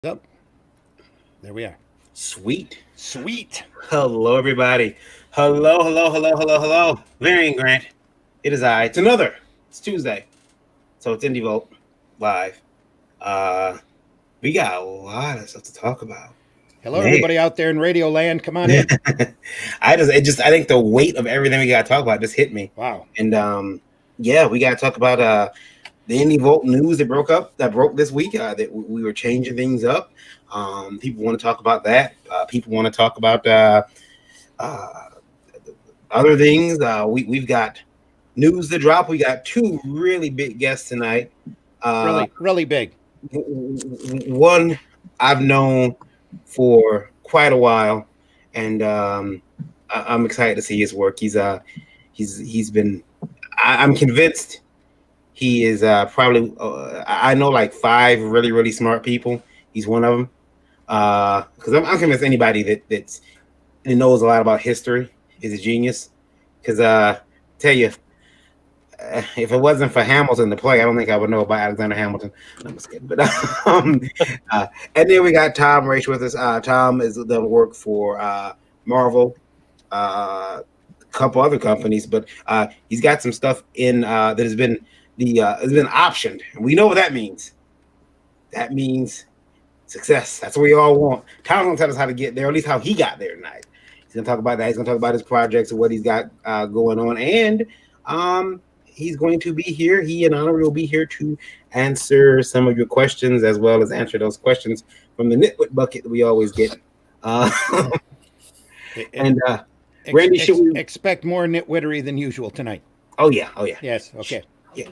Up. There we are. Sweet. Sweet. Hello, everybody. Hello. Variant Grant. It is I. It's Tuesday. So it's Indie Vote live. We got a lot of stuff to talk about. Hello, Man. everybody out there in Radio Land. Come on in. I think the weight of everything we got to talk about just hit me. Wow. And we got to talk about the Indie Vote news that broke this week. That we were changing things up. People want to talk about that. People want to talk about other things. We've got news to drop. We got two really big guests tonight. Really big. One I've known for quite a while, and I'm excited to see his work. He's been. I'm convinced he is probably. I know like 5 really smart people. He's one of them. Because I'm convinced anybody that knows a lot about history is a genius. Because tell you, if it wasn't for Hamilton to play, I don't think I would know about Alexander Hamilton. I'm just kidding. But and then we got Tom Raich with us. Tom is done work for Marvel, a couple other companies, but he's got some stuff in that has been optioned. And we know what that means. That means success. That's what we all want. Tom's gonna tell us how to get there, or at least how he got there tonight. He's gonna talk about that. He's gonna talk about his projects and what he's got going on, and he's going to be here. He and Honor will be here to answer some of your questions, as well as answer those questions from the nitwit bucket that we always get. Randy, should we expect more nitwittery than usual tonight? Oh yeah. Yes. Okay. Yeah.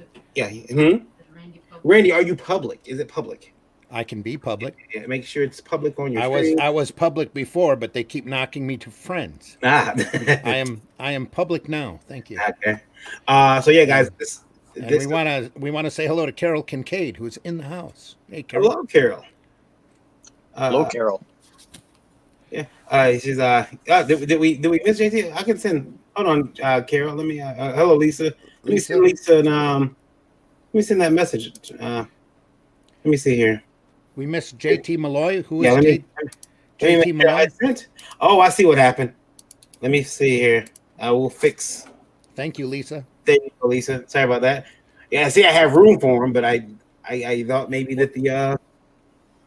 Randy, are you public? Is it public? I can be public. Yeah, make sure it's public on your screen. I was public before, but they keep knocking me to friends. I am public now. Thank you. Okay. So yeah, guys, we want to say hello to Carol Kincaid, who's in the house. Hey, Carol. Hello, Carol. Hello, Carol. Yeah. She's did we miss JT? I can send. Hold on, Carol. Let me. Hello, Lisa. Let me send Lisa and let me send that message. Let me see here. We missed JT Malloy. Who is JT Malloy? Oh, I see what happened. Let me see here. I will fix. Thank you, Lisa. Thank you, Lisa. Sorry about that. Yeah, see, I have room for him, but I thought maybe that the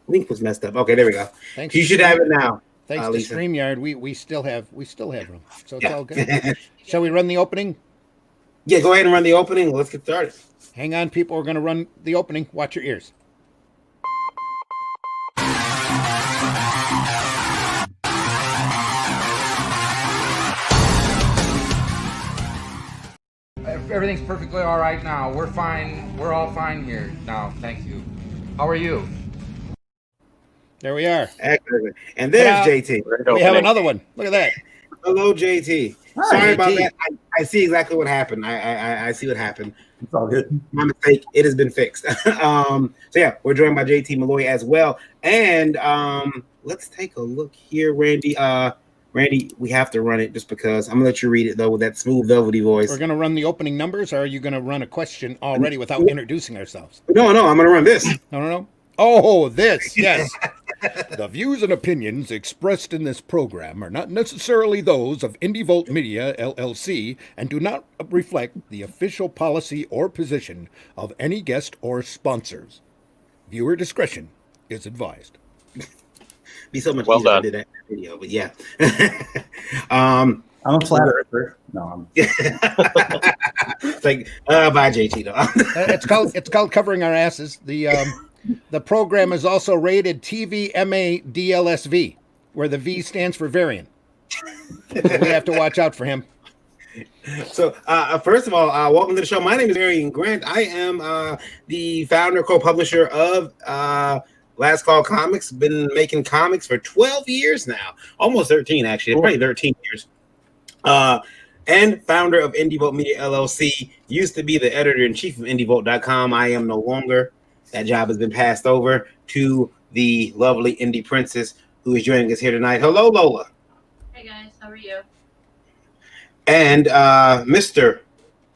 link was messed up. Okay, there we go. Thanks. You should have it now. Thanks to Lisa. StreamYard, we still have room, so it's all good. Shall we run the opening? Yeah, go ahead and run the opening. Let's get started. Hang on, people. We're going to run the opening. Watch your ears. Everything's perfectly all right now. We're fine. We're all fine here now. Thank you. How are you? There we are. Excellent. And there's JT. We have another one. Look at that. Hello, JT. Hi, Sorry JT. about that. I see exactly what happened. I see what happened. It's all good. My mistake. It has been fixed. So yeah, we're joined by JT Malloy as well. And let's take a look here, Randy. Randy, we have to run it just because I'm gonna let you read it though with that smooth, velvety voice. We're gonna run the opening numbers, or are you gonna run a question already without introducing ourselves? No, I'm gonna run this. No. Oh, this, yes. The views and opinions expressed in this program are not necessarily those of Indie Vote Media, LLC, and do not reflect the official policy or position of any guest or sponsors. Viewer discretion is advised. Be so much well easier done. to do that video, but yeah. I'm a flat earther. No, I'm. It's like bye, JT. Though. It's called covering our asses. The program is also rated TVMA DLSV, where the V stands for variant. So we have to watch out for him. So, first of all, welcome to the show. My name is Variant Grant. I am the founder, co-publisher of Last Call Comics. Been making comics for 12 years now, almost 13 actually, probably 13 years. And founder of Indie Vote Media LLC. Used to be the editor-in-chief of IndieVote.com. I am no longer. That job has been passed over to the lovely Indie Princess, who is joining us here tonight. Hello, Lola. Hey guys, how are you? And Mr.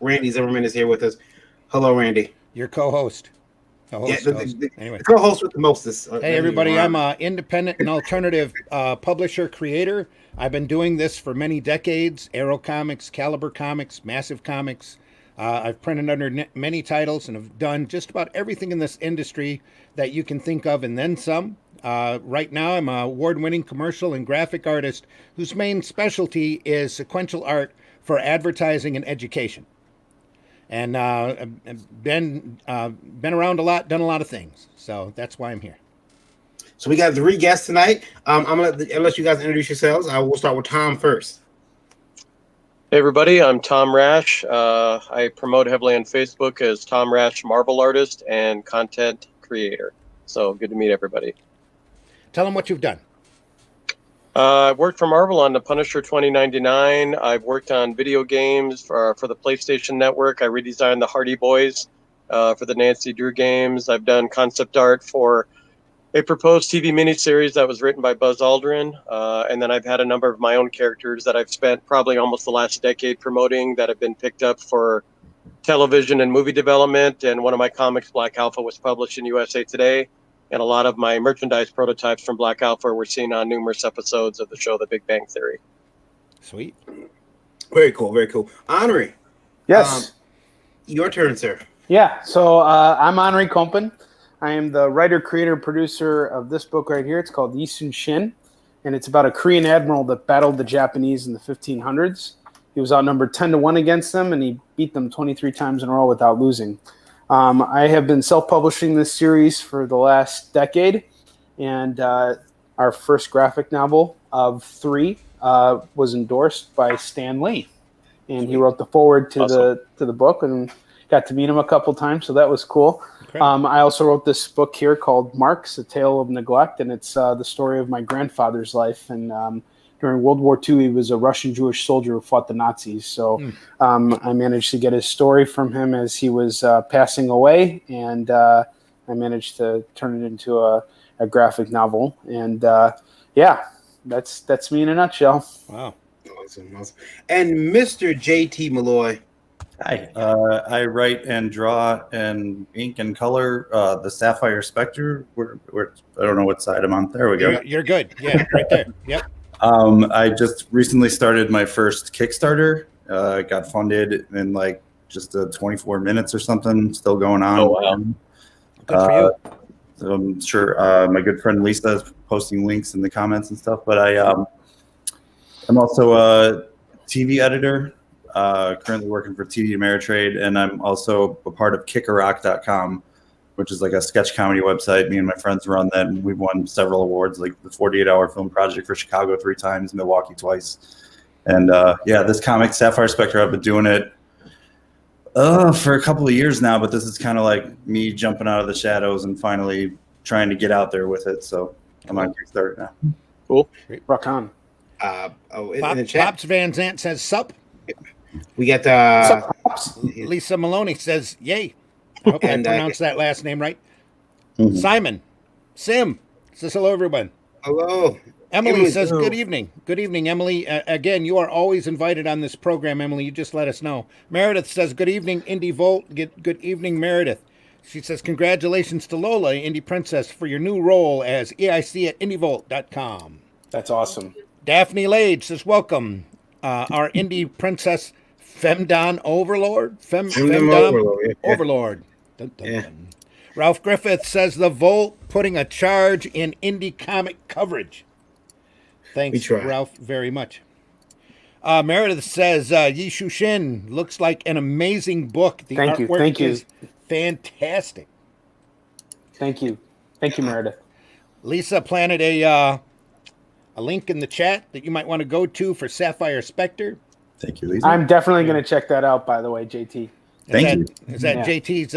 Randy Zimmerman is here with us. Hello, Randy. Your co-host. Host. Anyway, the co-host with the mostest. Hey everybody, I'm an independent and alternative publisher creator. I've been doing this for many decades. Arrow Comics, Caliber Comics, Massive Comics. I've printed under many titles and have done just about everything in this industry that you can think of and then some. Right now I'm an award-winning commercial and graphic artist whose main specialty is sequential art for advertising and education. And been around a lot, done a lot of things. So that's why I'm here. So we got 3 guests tonight. I'm gonna let you guys introduce yourselves. I will start with Tom first. Hey everybody, I'm Tom Rash. I promote heavily on Facebook as Tom Rash Marvel Artist and Content Creator. So good to meet everybody. Tell them what you've done. I've worked for Marvel on The Punisher 2099. I've worked on video games for the PlayStation Network. I redesigned the Hardy Boys for the Nancy Drew games. I've done concept art for a proposed TV miniseries that was written by Buzz Aldrin. And then I've had a number of my own characters that I've spent probably almost the last decade promoting that have been picked up for television and movie development. And one of my comics, Black Alpha, was published in USA Today. And a lot of my merchandise prototypes from Black Alpha were seen on numerous episodes of the show The Big Bang Theory. Sweet. Very cool, very cool. Henri. Yes. Your turn, sir. Yeah. So I'm Henri Compen. I am the writer, creator, producer of this book right here. It's called Yisun Shin, and it's about a Korean admiral that battled the Japanese in the 1500s. He was outnumbered 10-1 against them, and he beat them 23 times in a row without losing. I have been self-publishing this series for the last decade, and our first graphic novel of 3 was endorsed by Stan Lee, and he wrote the foreword to the book, and got to meet him a couple times, so that was cool. I also wrote this book here called Marks: A Tale of Neglect, and it's the story of my grandfather's life. And during World War II, he was a Russian Jewish soldier who fought the Nazis. So I managed to get his story from him as he was passing away, and I managed to turn it into a graphic novel. And yeah, that's me in a nutshell. Wow. Awesome. And Mr. J.T. Malloy. Hi, I write and draw and ink and color the Sapphire Spectre. I don't know what side I'm on. There we go. You're good. Yeah, right there. Yep. I just recently started my first Kickstarter. Got funded in like just 24 minutes or something. Still going on. Oh, wow. Good for you. So I'm sure my good friend Lisa is posting links in the comments and stuff. But I'm also a TV editor. Currently working for TD Ameritrade, and I'm also a part of kickarock.com, which is like a sketch comedy website. Me and my friends run that, and we've won several awards, like the 48-hour film project for Chicago 3 times, Milwaukee twice. And yeah, this comic, Sapphire Spectre, I've been doing it for a couple of years now, but this is kind of like me jumping out of the shadows and finally trying to get out there with it. So I'm on Kickstarter now. Cool. Rock on. In the chat, Pops Van Zant says sup. we got Lisa Maloney says yay. I hope I pronounced that last name right. Mhm. Simon Sim says hello, everyone. hello. Emily says hello. good evening. Good evening, Emily. Again, you are always invited on this program, Emily. You just let us know. Meredith says good evening, Indie Volt. Good evening, Meredith. She says congratulations to Lola, Indie Princess, for your new role as EIC at indievolt.com. That's awesome. Daphne Lage says welcome. Our Indie Princess Femdon Overlord. Femdom Overlord. Dun, dun, Yeah. dun. Ralph Griffith says the Volt putting a charge in indie comic coverage. Thanks, We try. Ralph, very much. Meredith says Yishu Shin looks like an amazing book. The Thank you. artwork Thank you. is fantastic. Thank you, Meredith. Lisa planted a link in the chat that you might want to go to for Sapphire Spectre. Thank you, Lisa. I'm definitely going to check that out, by the way, JT. Is that Yeah. JT's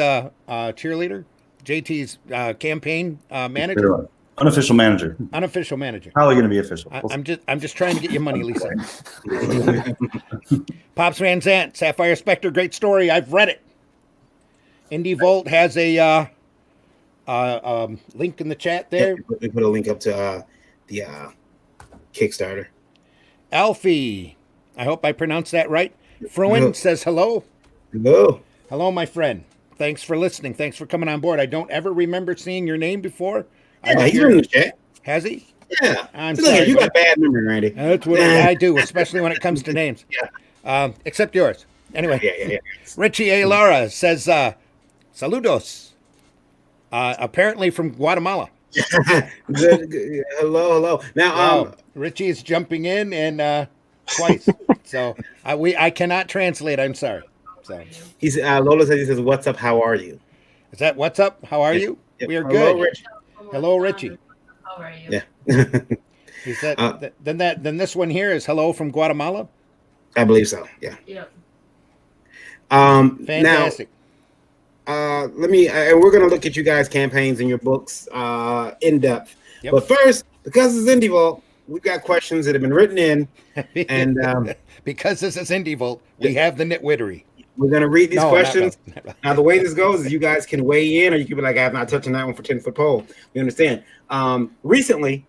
cheerleader? JT's campaign manager? Unofficial manager. Unofficial manager. Probably going to be official. I'm just trying to get you money, Lisa. Pops Van Zant, Sapphire Spectre, great story. I've read it. Indie Volt has a link in the chat there. We put a link up to the Kickstarter. Alfie, I hope I pronounced that right. Fruin No. says hello. Hello. Hello, my friend. thanks for listening. Thanks for coming on board. I don't ever remember seeing your name before. Yeah, he's been in the chat. Has he? Yeah. I'm Look, sorry. you got bad memory, Randy. That's what I do, especially when it comes to names. Yeah. Except yours. Anyway, Yeah. Richie A. Lara says, saludos. Apparently from Guatemala. Good. Hello. Now, Wow. Richie is jumping in and twice. So I cannot translate. I'm sorry. So he's Lola says, he says, "What's up? How are you?" is that what's up? How are you? Yep. We are Hello, good. Rich. Hello, Richie. How are you? Yeah. He said. Then this one here is hello from Guatemala. I believe so. Yeah. Yep. Fantastic. Now, let me, and we're gonna look at you guys' campaigns and your books in depth. Yep. But first, because it's Indie Vault, we've got questions that have been written in, and because this is Indie Vault, we have the nitwittery. we're gonna read these No, questions. not really. Now, the way this goes is you guys can weigh in, or you can be like, "I'm not touching that one for 10-foot pole." You understand? Recently,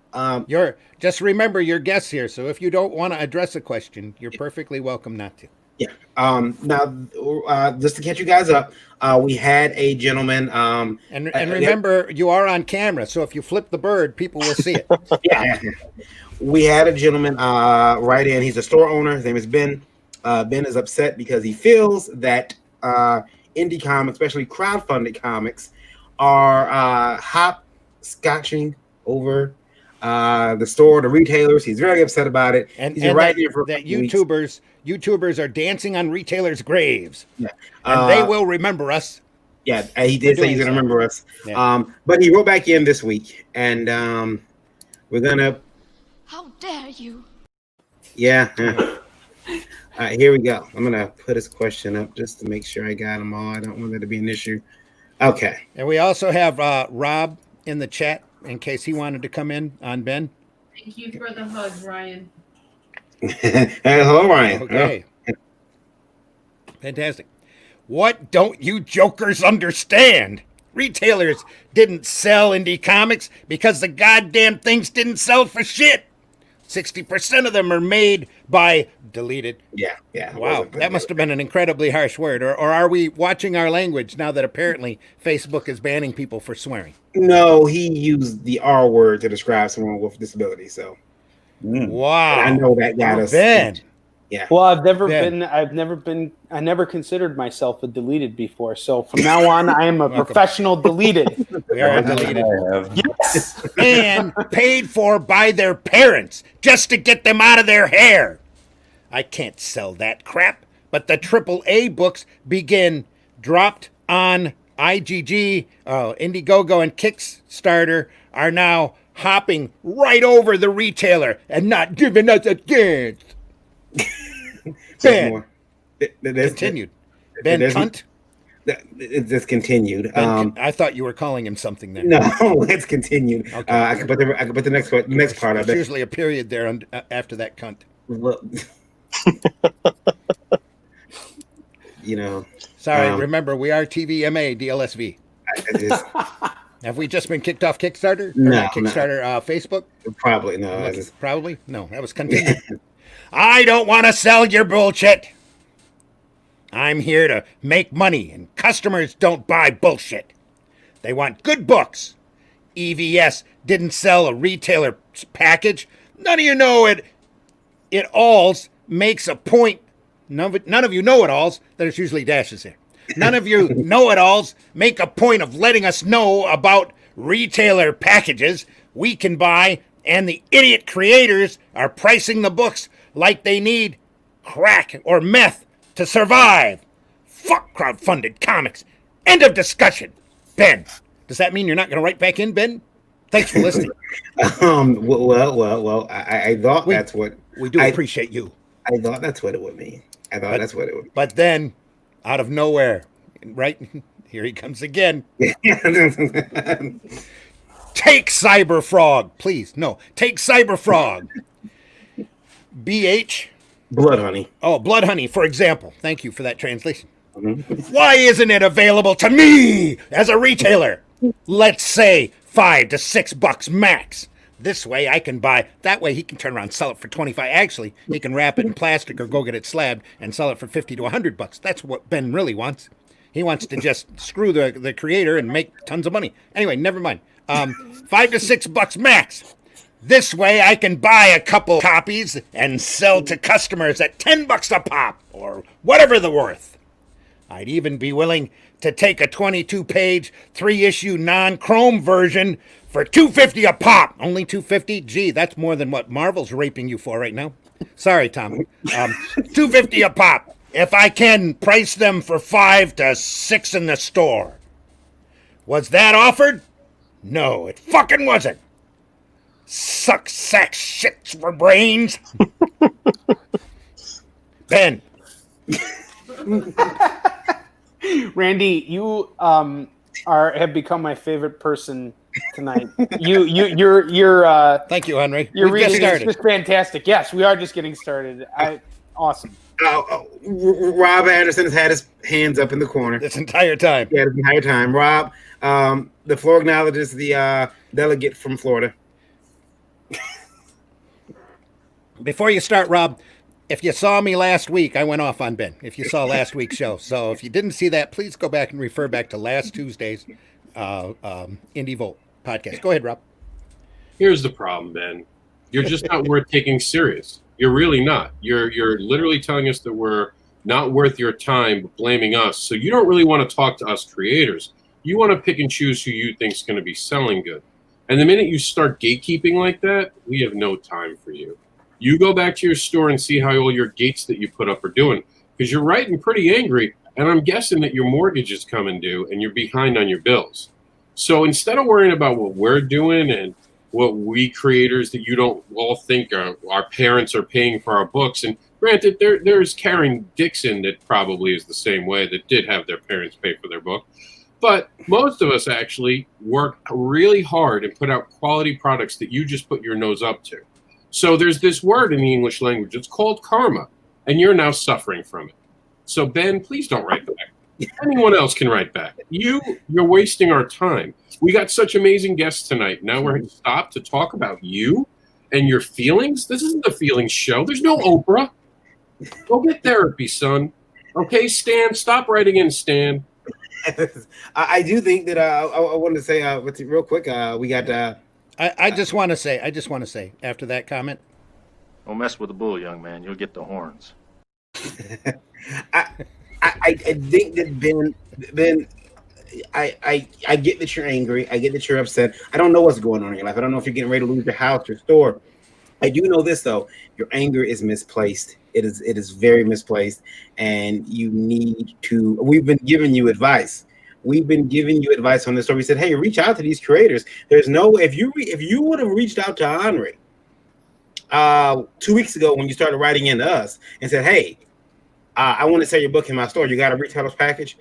Just remember your guests here. So if you don't want to address a question, you're perfectly welcome not to. yeah. Now, just to catch you guys up, we had a gentleman. And remember, you are on camera, so if you flip the bird, people will see it. Yeah. We had a gentleman write in. He's a store owner. His name is Ben. Ben is upset because he feels that indie comics, especially crowdfunded comics, are hopscotching over the store, the retailers. He's very upset about it. And, He's been writing it for a that couple weeks. YouTubers are dancing on retailers' graves. Yeah. And they will remember us. Yeah, he did say he's going to remember us. Yeah. But he wrote back in this week, and we're going to. How dare you? Yeah. All right, here we go. I'm going to put his question up just to make sure I got them all. I don't want that to be an issue. Okay. And we also have Rob in the chat in case he wanted to come in on Ben. Thank you for the hug, Ryan. Hey, hello, Ryan. Okay. Fantastic. What don't you jokers understand? Retailers didn't sell indie comics because the goddamn things didn't sell for shit. 60% of them are made by deleted. Yeah. Wow, that must have been an incredibly harsh word. Or are we watching our language now that apparently Facebook is banning people for swearing? No, he used the R word to describe someone with disability. So Wow. I know that got us. Ben. Yeah. Well, I never considered myself a deleted before. So from now on, I am a professional deleted. We are deleted. Yes. And paid for by their parents just to get them out of their hair. I can't sell that crap, but the AAA books begin dropped on IGG, Indiegogo, and Kickstarter are now hopping right over the retailer and not giving us a chance. Ben. Continued. Ben Cunt? It just continued. I thought you were calling him something there. No, it's continued. Okay. I can put the next part of There's it. usually a period there after that cunt. Look, you know. Sorry, remember, we are TVMA DLSV. I just, Have we just been kicked off Kickstarter? Or No, not Kickstarter, Facebook? probably no. I just, Probably? No, that was continued. I don't want to sell your bullshit. I'm here to make money, and customers don't buy bullshit. They want good books. EVS didn't sell a retailer package. None of you know it. It alls makes a point. None of you know it alls. There's usually dashes there. None of you know it alls make a point of letting us know about retailer packages we can buy, and the idiot creators are pricing the books like they need crack or meth to survive. Fuck crowdfunded comics. End of discussion. Ben, does that mean you're not going to write back in, Ben? Thanks for listening. well. I thought that's what we do appreciate you. I thought that's what it would mean. That's what it would. But then, out of nowhere, right here he comes again. Take Cyberfrog, please. No, take Cyberfrog. BH. Blood Honey. Oh, Blood Honey, for example. Thank you for that translation. Why isn't it available to me as a retailer? Let's say $5 to $6 max. This way I can buy. That way he can turn around and sell it for $25. Actually, he can wrap it in plastic or go get it slabbed and sell it for $50 to $100. That's what Ben really wants. He wants to just screw the creator and make tons of money. Anyway, never mind. $5 to $6 max. This way I can buy a couple copies and sell to customers at $10 a pop or whatever the worth. I'd even be willing to take a 22-page, 3-issue non-chrome version for $2.50 a pop. Only $2.50? Gee, that's more than what Marvel's raping you for right now. Sorry, Tom. $2.50 a pop. If I can price them for $5 to $6 in the store. Was that offered? No, it fucking wasn't. Suck sack shits for brains. Ben. Randy, you have become my favorite person tonight. You're Thank you, Henry. Your We've just reading is started. just fantastic. Yes, we are just getting started. Awesome. Rob Anderson has had his hands up in the corner. This entire time. Yeah, the entire time. Rob, the floor acknowledges the delegate from Florida. Before you start, Rob, if you saw me last week, I went off on Ben. If you saw last week's show. So if you didn't see that, please go back and refer back to last Tuesday's Indie Volt podcast. Go ahead, Rob. Here's the problem, Ben. You're just not worth taking serious. You're really not. You're literally telling us that we're not worth your time, but blaming us. So you don't really want to talk to us creators. You want to pick and choose who you think is going to be selling good. And the minute you start gatekeeping like that, we have no time for you. You go back to your store and see how all your gates that you put up are doing. Because you're writing pretty angry, and I'm guessing that your mortgage is coming due and you're behind on your bills. So instead of worrying about what we're doing and what we creators that you don't all think our parents are paying for our books, and granted, there's Karen Dixon that probably is the same way, that did have their parents pay for their book. But most of us actually work really hard and put out quality products that you just put your nose up to. So there's this word in the English language. It's called karma, and you're now suffering from it. So, Ben, please don't write back. Anyone else can write back. You're wasting our time. We got such amazing guests tonight. Now we're going to stop to talk about you and your feelings. This isn't the feelings show. There's no Oprah. Go get therapy, son. Okay, Stan, stop writing in, Stan. I do think that I wanted to say real quick. We got. I just want to say after that comment. Don't mess with the bull, young man. You'll get the horns. I think that Ben, I get that you're angry. I get that you're upset. I don't know what's going on in your life. I don't know if you're getting ready to lose your house, your store. I do know this though: your anger is misplaced. It is very misplaced, and you need to. We've been giving you advice. We've been giving you advice on this story. We said, hey, reach out to these creators. There's no way if you would have reached out to Henry 2 weeks ago when you started writing into us and said, hey, I want to sell your book in my store. You got a retailer's package.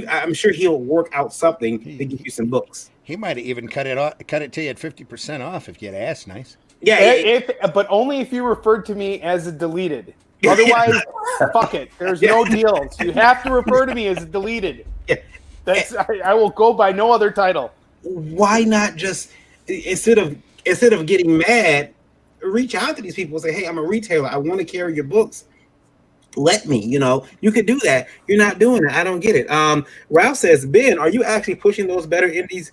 I'm sure he'll work out something to give you some books. He might have even cut it to you at 50% off if you'd asked nice. Yeah, but only if you referred to me as a deleted. Otherwise, fuck it. There's no deals. You have to refer to me as a deleted. Yeah. I will go by no other title. Why not just instead of getting mad, reach out to these people and say, hey, I'm a retailer. I want to carry your books. Let me, you could do that. You're not doing it. I don't get it. Ralph says, Ben, are you actually pushing those better indies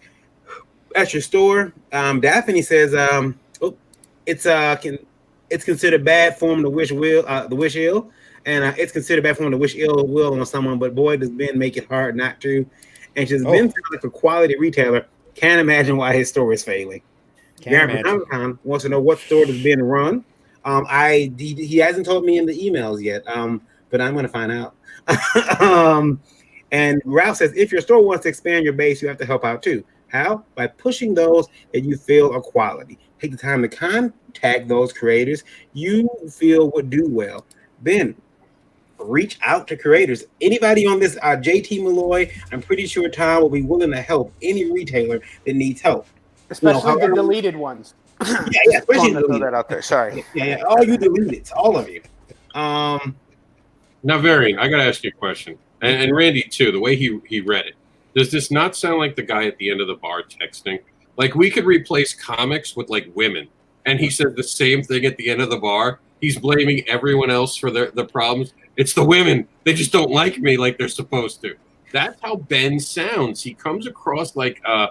at your store? Daphne says, it's considered bad form to wish ill, and it's considered bad form to wish ill will on someone. But boy, does Ben make it hard not to. And she's Ben sounds like a quality retailer. Can't imagine why his store is failing. Gary wants to know what store does Ben run. He hasn't told me in the emails yet, but I'm going to find out. And Ralph says, if your store wants to expand your base, you have to help out too. How? By pushing those that you feel are quality. Take the time to contact those creators you feel would do well. Ben, reach out to creators. Anybody on this, JT Malloy, I'm pretty sure Tom will be willing to help any retailer that needs help. Especially the deleted ones. Yeah, especially throw that out there. Sorry. Yeah. All you deleted, all of you. Now, Varian, I got to ask you a question. And Randy, too, the way he read it. Does this not sound like the guy at the end of the bar texting? Like, we could replace comics with, like, women. And he said the same thing at the end of the bar. He's blaming everyone else for the problems. It's the women. They just don't like me like they're supposed to. That's how Ben sounds. He comes across like a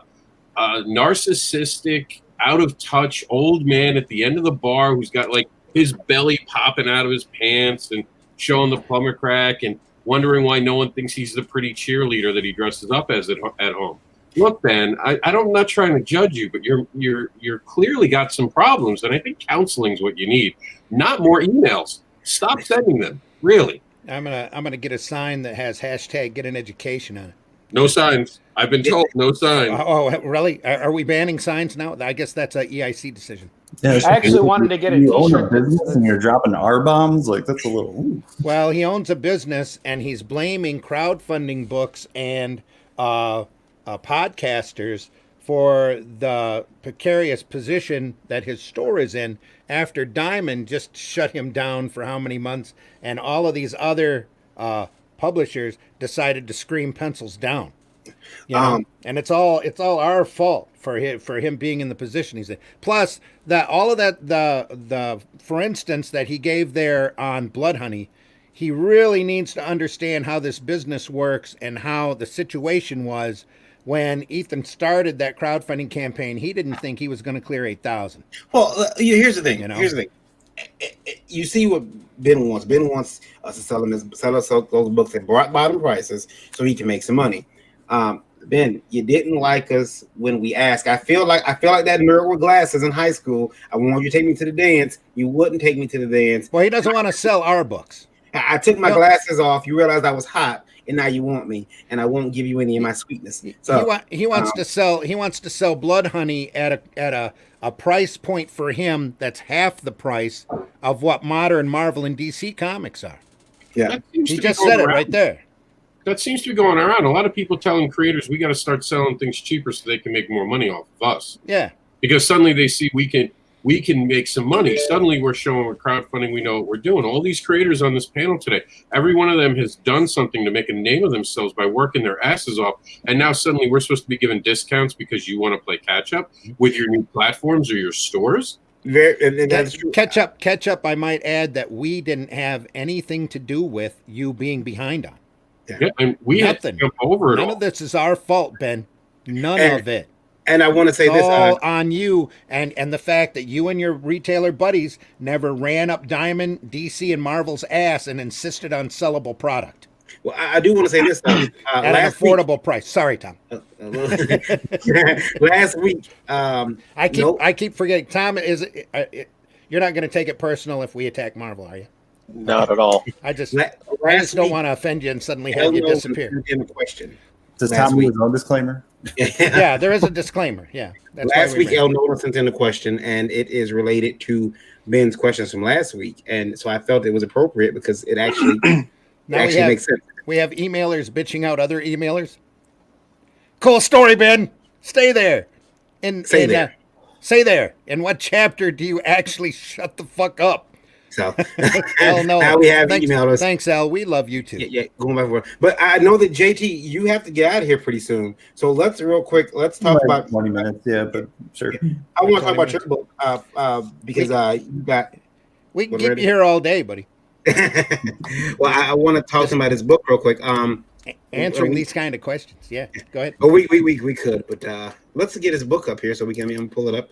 narcissistic, out of touch old man at the end of the bar who's got like his belly popping out of his pants and showing the plumber crack and wondering why no one thinks he's the pretty cheerleader that he dresses up as at home. Look, Ben, I'm not trying to judge you, but you're clearly got some problems, and I think counseling is what you need, not more emails. Stop sending them. Really. I'm gonna get a sign that has hashtag get an education on it. No signs. I've been told no signs. Oh, really? Are we banning signs now? I guess that's a EIC decision. Yeah, I actually wanted to get a you own a t-shirt. business and you're dropping R bombs. Like that's a little. Ooh. Well, he owns a business and he's blaming crowdfunding books and podcasters for the precarious position that his store is in after Diamond just shut him down for how many months, and all of these other publishers decided to scream pencils down. You know? And it's all our fault for him being in the position he's in. Plus the for instance that he gave there on Blood Honey, he really needs to understand how this business works and how the situation was when Ethan started that crowdfunding campaign. He didn't think he was going to clear 8,000. Well, here's the thing. You know? Here's the thing. You see what Ben wants. Ben wants us to sell us those books at bottom prices so he can make some money. Ben, you didn't like us when we asked. I feel like that nerd with glasses in high school. I wanted you to take me to the dance. You wouldn't take me to the dance. Well, he doesn't want to sell our books. I took my glasses off. You realized I was hot, and now you want me, and I won't give you any of my sweetness. So he wants to sell. He wants to sell Blood Honey at a price point for him that's half the price of what modern Marvel and DC comics are. Yeah, he just said it right there. That seems to be going around. A lot of people telling creators we got to start selling things cheaper so they can make more money off of us. Yeah, because suddenly they see we can make some money. Suddenly we're showing with crowdfunding we know what we're doing. All these creators on this panel today, every one of them has done something to make a name of themselves by working their asses off. And now suddenly we're supposed to be given discounts because you want to play catch up with your new platforms or your stores. And that's true. Catch up. I might add that we didn't have anything to do with you being behind on. Yeah, and we had to jump over it. None of this is our fault, Ben. None of it. And I want to say it's this all on you and the fact that you and your retailer buddies never ran up Diamond, DC, and Marvel's ass and insisted on sellable product. Well, I do want to say this at an affordable price. Sorry, Tom. Last week, I keep forgetting. Tom, you're not going to take it personal if we attack Marvel, are you? Not at all. I just don't want to offend you and suddenly have you disappear. Does Tom have no disclaimer? Yeah, there is a disclaimer. Yeah. Last week, El Nolan sent in a question, and it is related to Ben's questions from last week, and so I felt it was appropriate because it actually makes sense. We have emailers bitching out other emailers. Cool story, Ben. Stay there. Say there. In what chapter do you actually shut the fuck up? So Al, no. Now we have emailers. Thanks, Al. We love you too. Yeah, going back and forth. But I know that JT, you have to get out of here pretty soon. So let's talk about 20 minutes. Yeah, but sure. I want to talk about your book because you got. We can keep you here all day, buddy. Well, I want to talk about his book real quick. Answering these kind of questions. Yeah, go ahead. Oh, we could, but let's get his book up here so we can pull it up.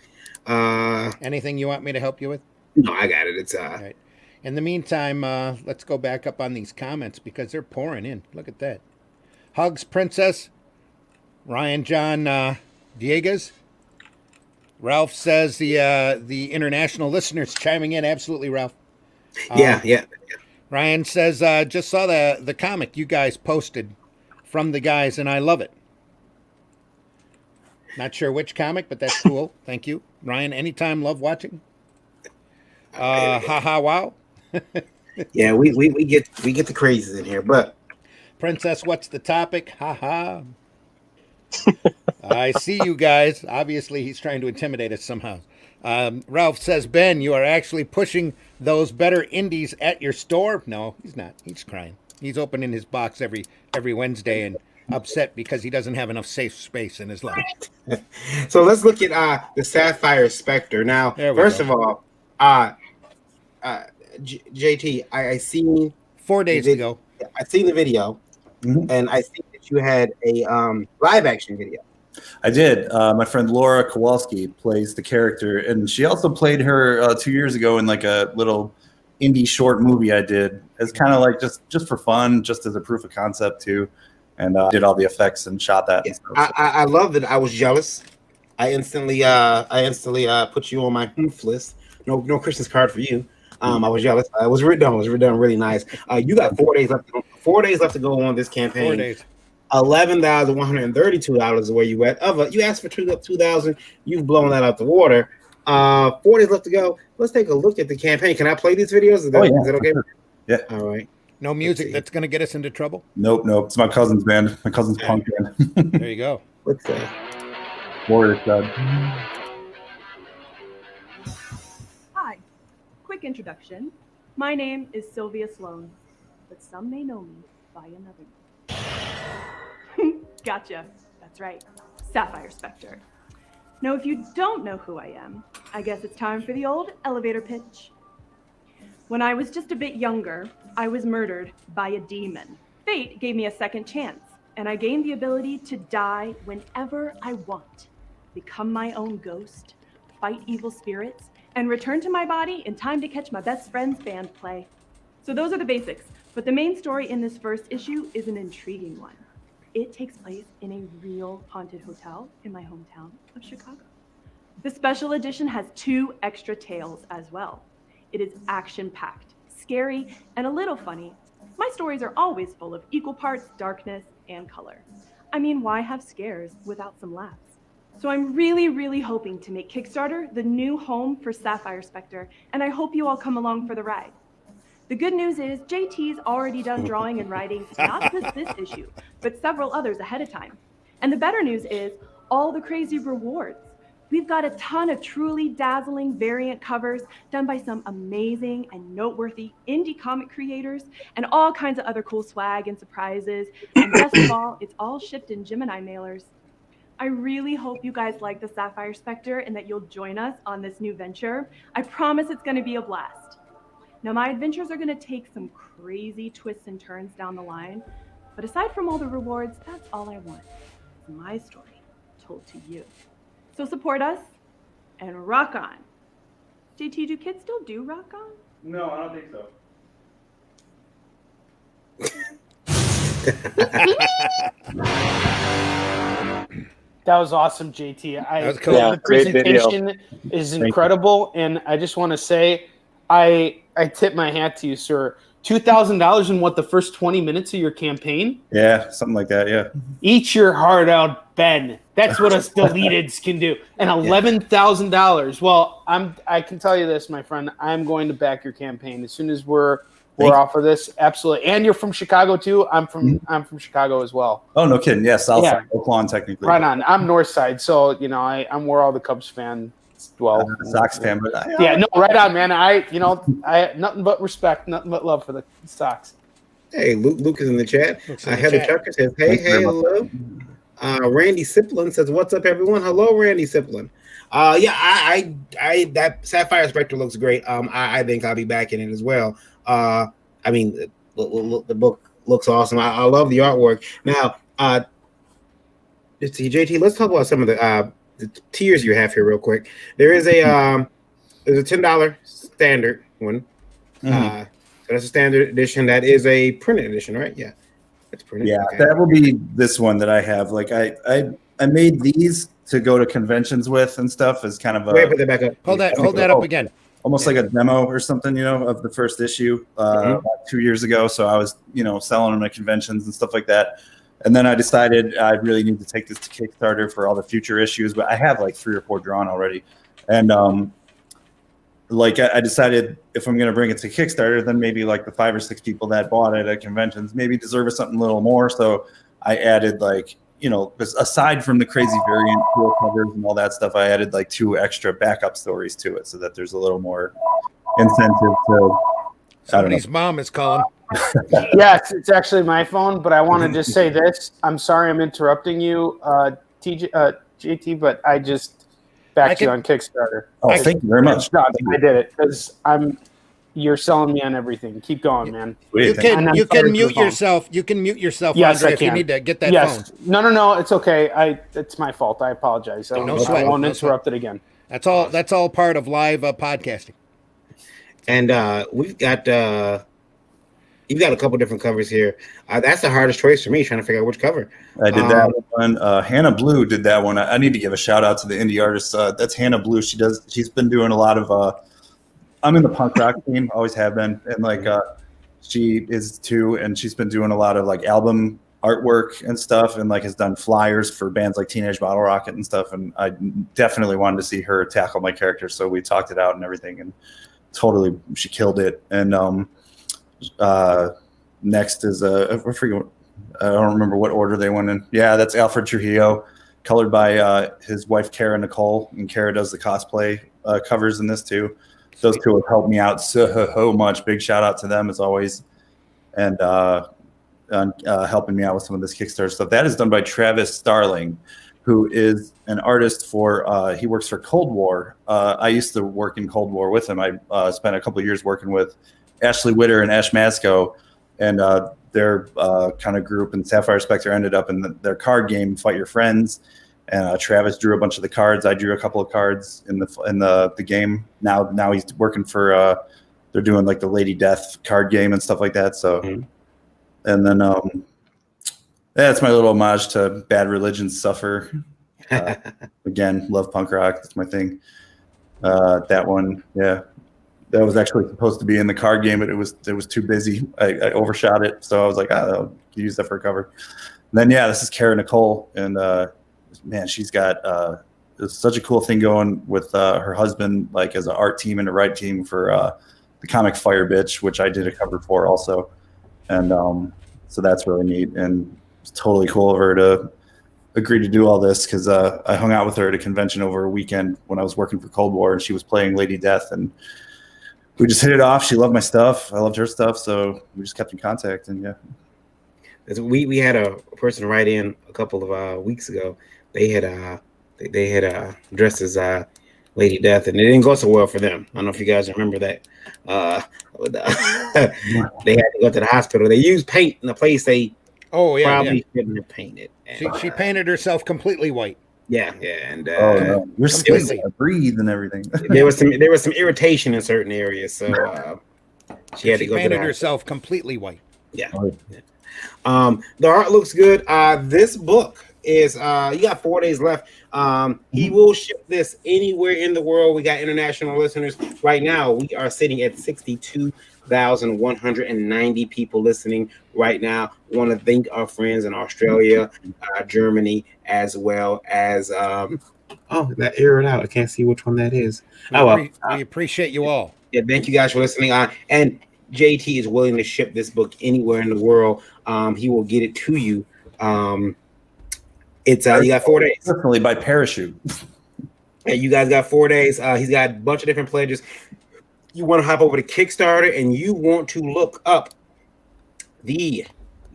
Anything you want me to help you with? No, I got it. It's all right. In the meantime, let's go back up on these comments because they're pouring in. Look at that. Hugs, Princess. Ryan John Diegas. Ralph says the international listeners chiming in. Absolutely, Ralph. Yeah. Ryan says, just saw the comic you guys posted from the guys, and I love it. Not sure which comic, but that's cool. Thank you. Ryan, anytime, love watching. Wow. Yeah, we get the crazies in here, but Princess, what's the topic? Ha. I see you guys. Obviously, he's trying to intimidate us somehow. Ralph says, Ben, you are actually pushing those better indies at your store. No, he's not. He's crying. He's opening his box every Wednesday and upset because he doesn't have enough safe space in his life. So let's look at the Sapphire Spectre. Now, first of all, JT, I seen 4 days ago. I seen the video, and I think that that you had a live action video. I did. My friend Laura Kowalski plays the character, and she also played her 2 years ago in like a little indie short movie I did. It's kind of like just for fun, just as a proof of concept too, and did all the effects and shot that. Yeah. And stuff. I love it. I was jealous. I instantly put you on my hoof list. No Christmas card for you. I was jealous. It was written really nice. You got 4 days left. 4 days left to go on this campaign. 4 days. $11,132 is where you at. You asked for $2,000. You've blown that out the water. 4 days left to go. Let's take a look at the campaign. Can I play these videos? Is that okay? Sure. Yeah. All right. No music that's going to get us into trouble? Nope. It's my cousin's band. My cousin's punk band. There you go. Let's see. Warrior Stud. Hi. Quick introduction. My name is Sylvia Sloan, but some may know me by another name. Gotcha. That's right. Sapphire Spectre. Now, if you don't know who I am, I guess it's time for the old elevator pitch. When I was just a bit younger, I was murdered by a demon. Fate gave me a second chance, and I gained the ability to die whenever I want, become my own ghost, fight evil spirits, and return to my body in time to catch my best friend's band play. So those are the basics, but the main story in this first issue is an intriguing one. It takes place in a real haunted hotel in my hometown of Chicago. The special edition has 2 extra tales as well. It is action-packed, scary, and a little funny. My stories are always full of equal parts darkness and color. I mean, why have scares without some laughs? So I'm really, really hoping to make Kickstarter the new home for Sapphire Spectre, and I hope you all come along for the ride. The good news is JT's already done drawing and writing not just this issue, but several others ahead of time. And the better news is all the crazy rewards. We've got a ton of truly dazzling variant covers done by some amazing and noteworthy indie comic creators and all kinds of other cool swag and surprises. And best of all, it's all shipped in Gemini mailers. I really hope you guys like the Sapphire Spectre and that you'll join us on this new venture. I promise it's going to be a blast. Now, my adventures are going to take some crazy twists and turns down the line, but aside from all the rewards, that's all I want. It's my story told to you. So support us and rock on. JT, do kids still do rock on? No, I don't think so. That was awesome, JT. That was cool. The presentation is incredible, and I just want to say, I tip my hat to you, sir. $2,000 in what, the first 20 minutes of your campaign? Yeah, something like that. Yeah. Eat your heart out, Ben. That's what us deleteds can do. And $11,000. Well, I can tell you this, my friend. I'm going to back your campaign as soon as we're off of this. Absolutely. And you're from Chicago too. I'm from Chicago as well. Oh, no kidding. Yeah, South side, Oak Lawn, technically. Right on. I'm North Side, so I'm where all the Cubs fans dwell. Sox fan, but right on, man. I nothing but respect, nothing but love for the Sox. Hey, Luke is in the chat. Heather Tucker says, hey, hello. Randy Siplin says, what's up, everyone? Hello, Randy Siplin. I that Sapphire Spectre looks great. I think I'll be backing it as well. I mean, the book looks awesome. I love the artwork. Now, JT, let's talk about some of the tiers you have here real quick. There's a $10 standard one. So that's a standard edition. That is a printed edition, right? Yeah, it's printed. Yeah, okay. that will be this one that I have. Like I made these to go to conventions with and stuff as kind of a. Wait, put that back up. Hold that up again. Almost like a demo or something, of the first issue about 2 years ago. So I was, selling them at conventions and stuff like that. And then I decided I really need to take this to Kickstarter for all the future issues. But I have like 3 or 4 drawn already. And I decided if I'm going to bring it to Kickstarter, then maybe like the 5 or 6 people that bought it at conventions maybe deserve something a little more. So I added aside from the crazy variant cool covers and all that stuff, I added like 2 extra backup stories to it so that there's a little more incentive to. Somebody's mom is calling. Yeah, it's actually my phone, but I want to just say this. I'm sorry I'm interrupting you, JT, but I just backed you on Kickstarter. Oh, thank you very much. I did it because You're selling me on everything. Keep going, man. You can mute yourself. You can mute yourself, Yes, Andre, I if you can. need to get that Yes. phone. No. It's okay. It's my fault. I apologize. I No sweat. won't No interrupt sweat. it again. That's all. That's all part of live podcasting. And we've got you've got a couple different covers here. That's the hardest choice for me, trying to figure out which cover. I did that one. Hannah Blue did that one. I need to give a shout out to the indie artist. That's Hannah Blue. She's been doing a lot of. I'm in the punk rock team, always have been, and like she is too, and she's been doing a lot of like album artwork and stuff, and like has done flyers for bands like Teenage Bottle Rocket and stuff. And I definitely wanted to see her tackle my character, so we talked it out and everything, and totally she killed it. And next is I forget. I don't remember what order they went in. Yeah, that's Alfred Trujillo, colored by his wife Kara Nicole, and Kara does the cosplay covers in this too. Those two have helped me out so much. Big shout out to them as always, and helping me out with some of this Kickstarter stuff. That is done by Travis Starling, who is an artist for. He works for Cold War. I used to work in Cold War with him. I spent a couple of years working with Ashley Witter and Ash Masco, and their kind of group. And Sapphire Spectre ended up in their card game, Fight Your Friends. And Travis drew a bunch of the cards. I drew a couple of cards in the game. Now he's working for. They're doing like the Lady Death card game and stuff like that. So, and then that's my little homage to Bad Religion Suffer. Again, love punk rock. That's my thing. That one, yeah, that was actually supposed to be in the card game, but it was too busy. I overshot it, so I was like, I'll use that for a cover. And then this is Kara Nicole, and man, she's got it's such a cool thing going with her husband, like as an art team and a write team for the comic Fire Bitch, which I did a cover for also. And so that's really neat, and it's totally cool of her to agree to do all this, because I hung out with her at a convention over a weekend when I was working for Cold War, and she was playing Lady Death, and we just hit it off. She loved my stuff. I loved her stuff, so we just kept in contact. And we had a person write in a couple of weeks ago. They had dressed as Lady Death, and it didn't go so well for them. I don't know if you guys remember that. They had to go to the hospital. They used paint in a place they probably shouldn't have painted. She painted herself completely white. Yeah, and your skin breathe and everything. there was some irritation in certain areas, so she had to go. Painted herself completely white. Yeah. The art looks good. This book is you got 4 days left. He will ship this anywhere in the world. We got international listeners right now. We are sitting at 62,190 people listening right now. Want to thank our friends in Australia, Germany, as well as that aired out. I can't see which one that is. We appreciate you all. Yeah, thank you guys for listening. And JT is willing to ship this book anywhere in the world. He will get it to you. It's you got 4 days. Definitely by parachute. And you guys got 4 days. He's got a bunch of different pledges. You want to hop over to Kickstarter and you want to look up the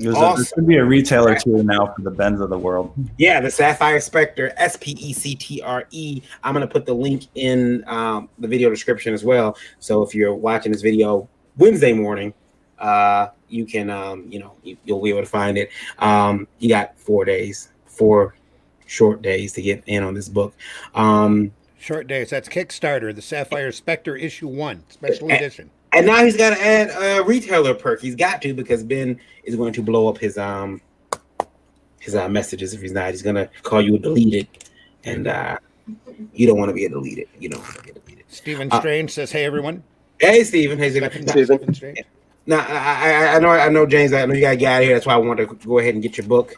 There should be a retailer too now for the Bends of the world. Yeah, the Sapphire Spectre, SPECTRE. I'm going to put the link in the video description as well. So if you're watching this video Wednesday morning, you can, you'll be able to find it. You got 4 days, 4 short days to get in on this book. Short days. That's Kickstarter, the Sapphire Spectre issue 1, special edition. And now he's got to add a retailer perk. He's got to, because Ben is going to blow up his messages if he's not. He's going to call you a deleted, and you don't want to be a deleted. You don't want to be a deleted. Stephen Strange says, "Hey everyone." Hey Stephen. Hey Stephen. Strange. Now I know James. I know you got to get out of here. That's why I wanted to go ahead and get your book.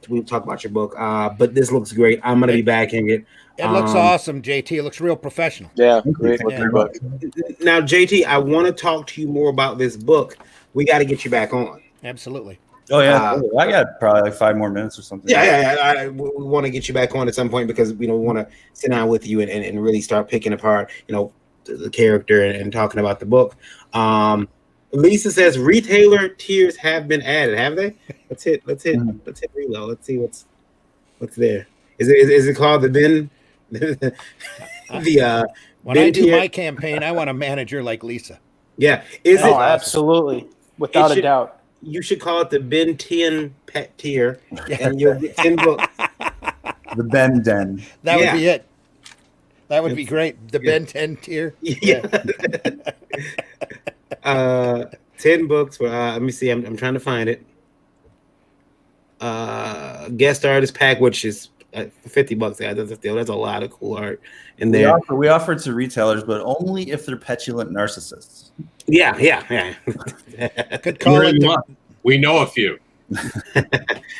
We'll talk about your book. But this looks great. I'm going to be backing it. It looks awesome, JT. It looks real professional. Yeah, great book. Now, JT, I want to talk to you more about this book. We got to get you back on. Absolutely. Oh yeah, I got probably like 5 more minutes or something. Yeah. We want to get you back on at some point, because we want to sit down with you and really start picking apart, the character and talking about the book. Lisa says retailer tiers have been added. Have they? Let's hit reload. Let's see what's there. Is it called the bin? When I do my campaign, I want a manager like Lisa. Yeah. Is it? Absolutely, without a doubt. You should call it the Ben 10 pet tier, and you'll get 10 books. The Ben Den. That would be it. That would be great. The Ben 10 tier. Yeah. 10 books for let me see. I'm trying to find it. Guest artist pack, which is $50. Yeah, that's a steal. That's a lot of cool art in there. We offer it to retailers, but only if they're petulant narcissists. Yeah. Could call it. We know a few.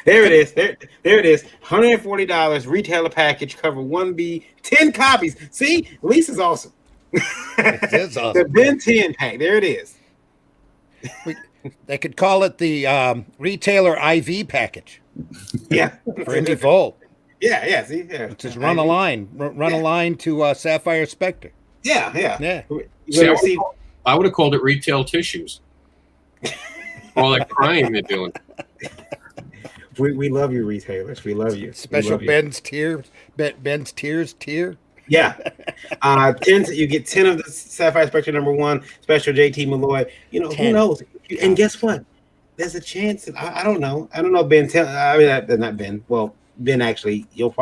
There it is. There it is. $140 retailer package, cover 1B, 10 copies. See, Lisa's awesome. It is awesome. The Ben 10 pack. There it is. They could call it the retailer IV package. Yeah. For Indie Volt. Yeah. See, just run a line to Sapphire Spectre. Yeah. See, I would have called it retail tissues. All that crying they're doing. We love you, retailers. We love you. Special Ben's tier. Ben's tiers tier. Yeah. 10. You get 10 of the Sapphire Spectre #1 special JT Malloy. You know, 10. Who knows? And guess what? There's a chance that I don't know. I don't know, Ben. Not Ben. Well, Ben, actually, you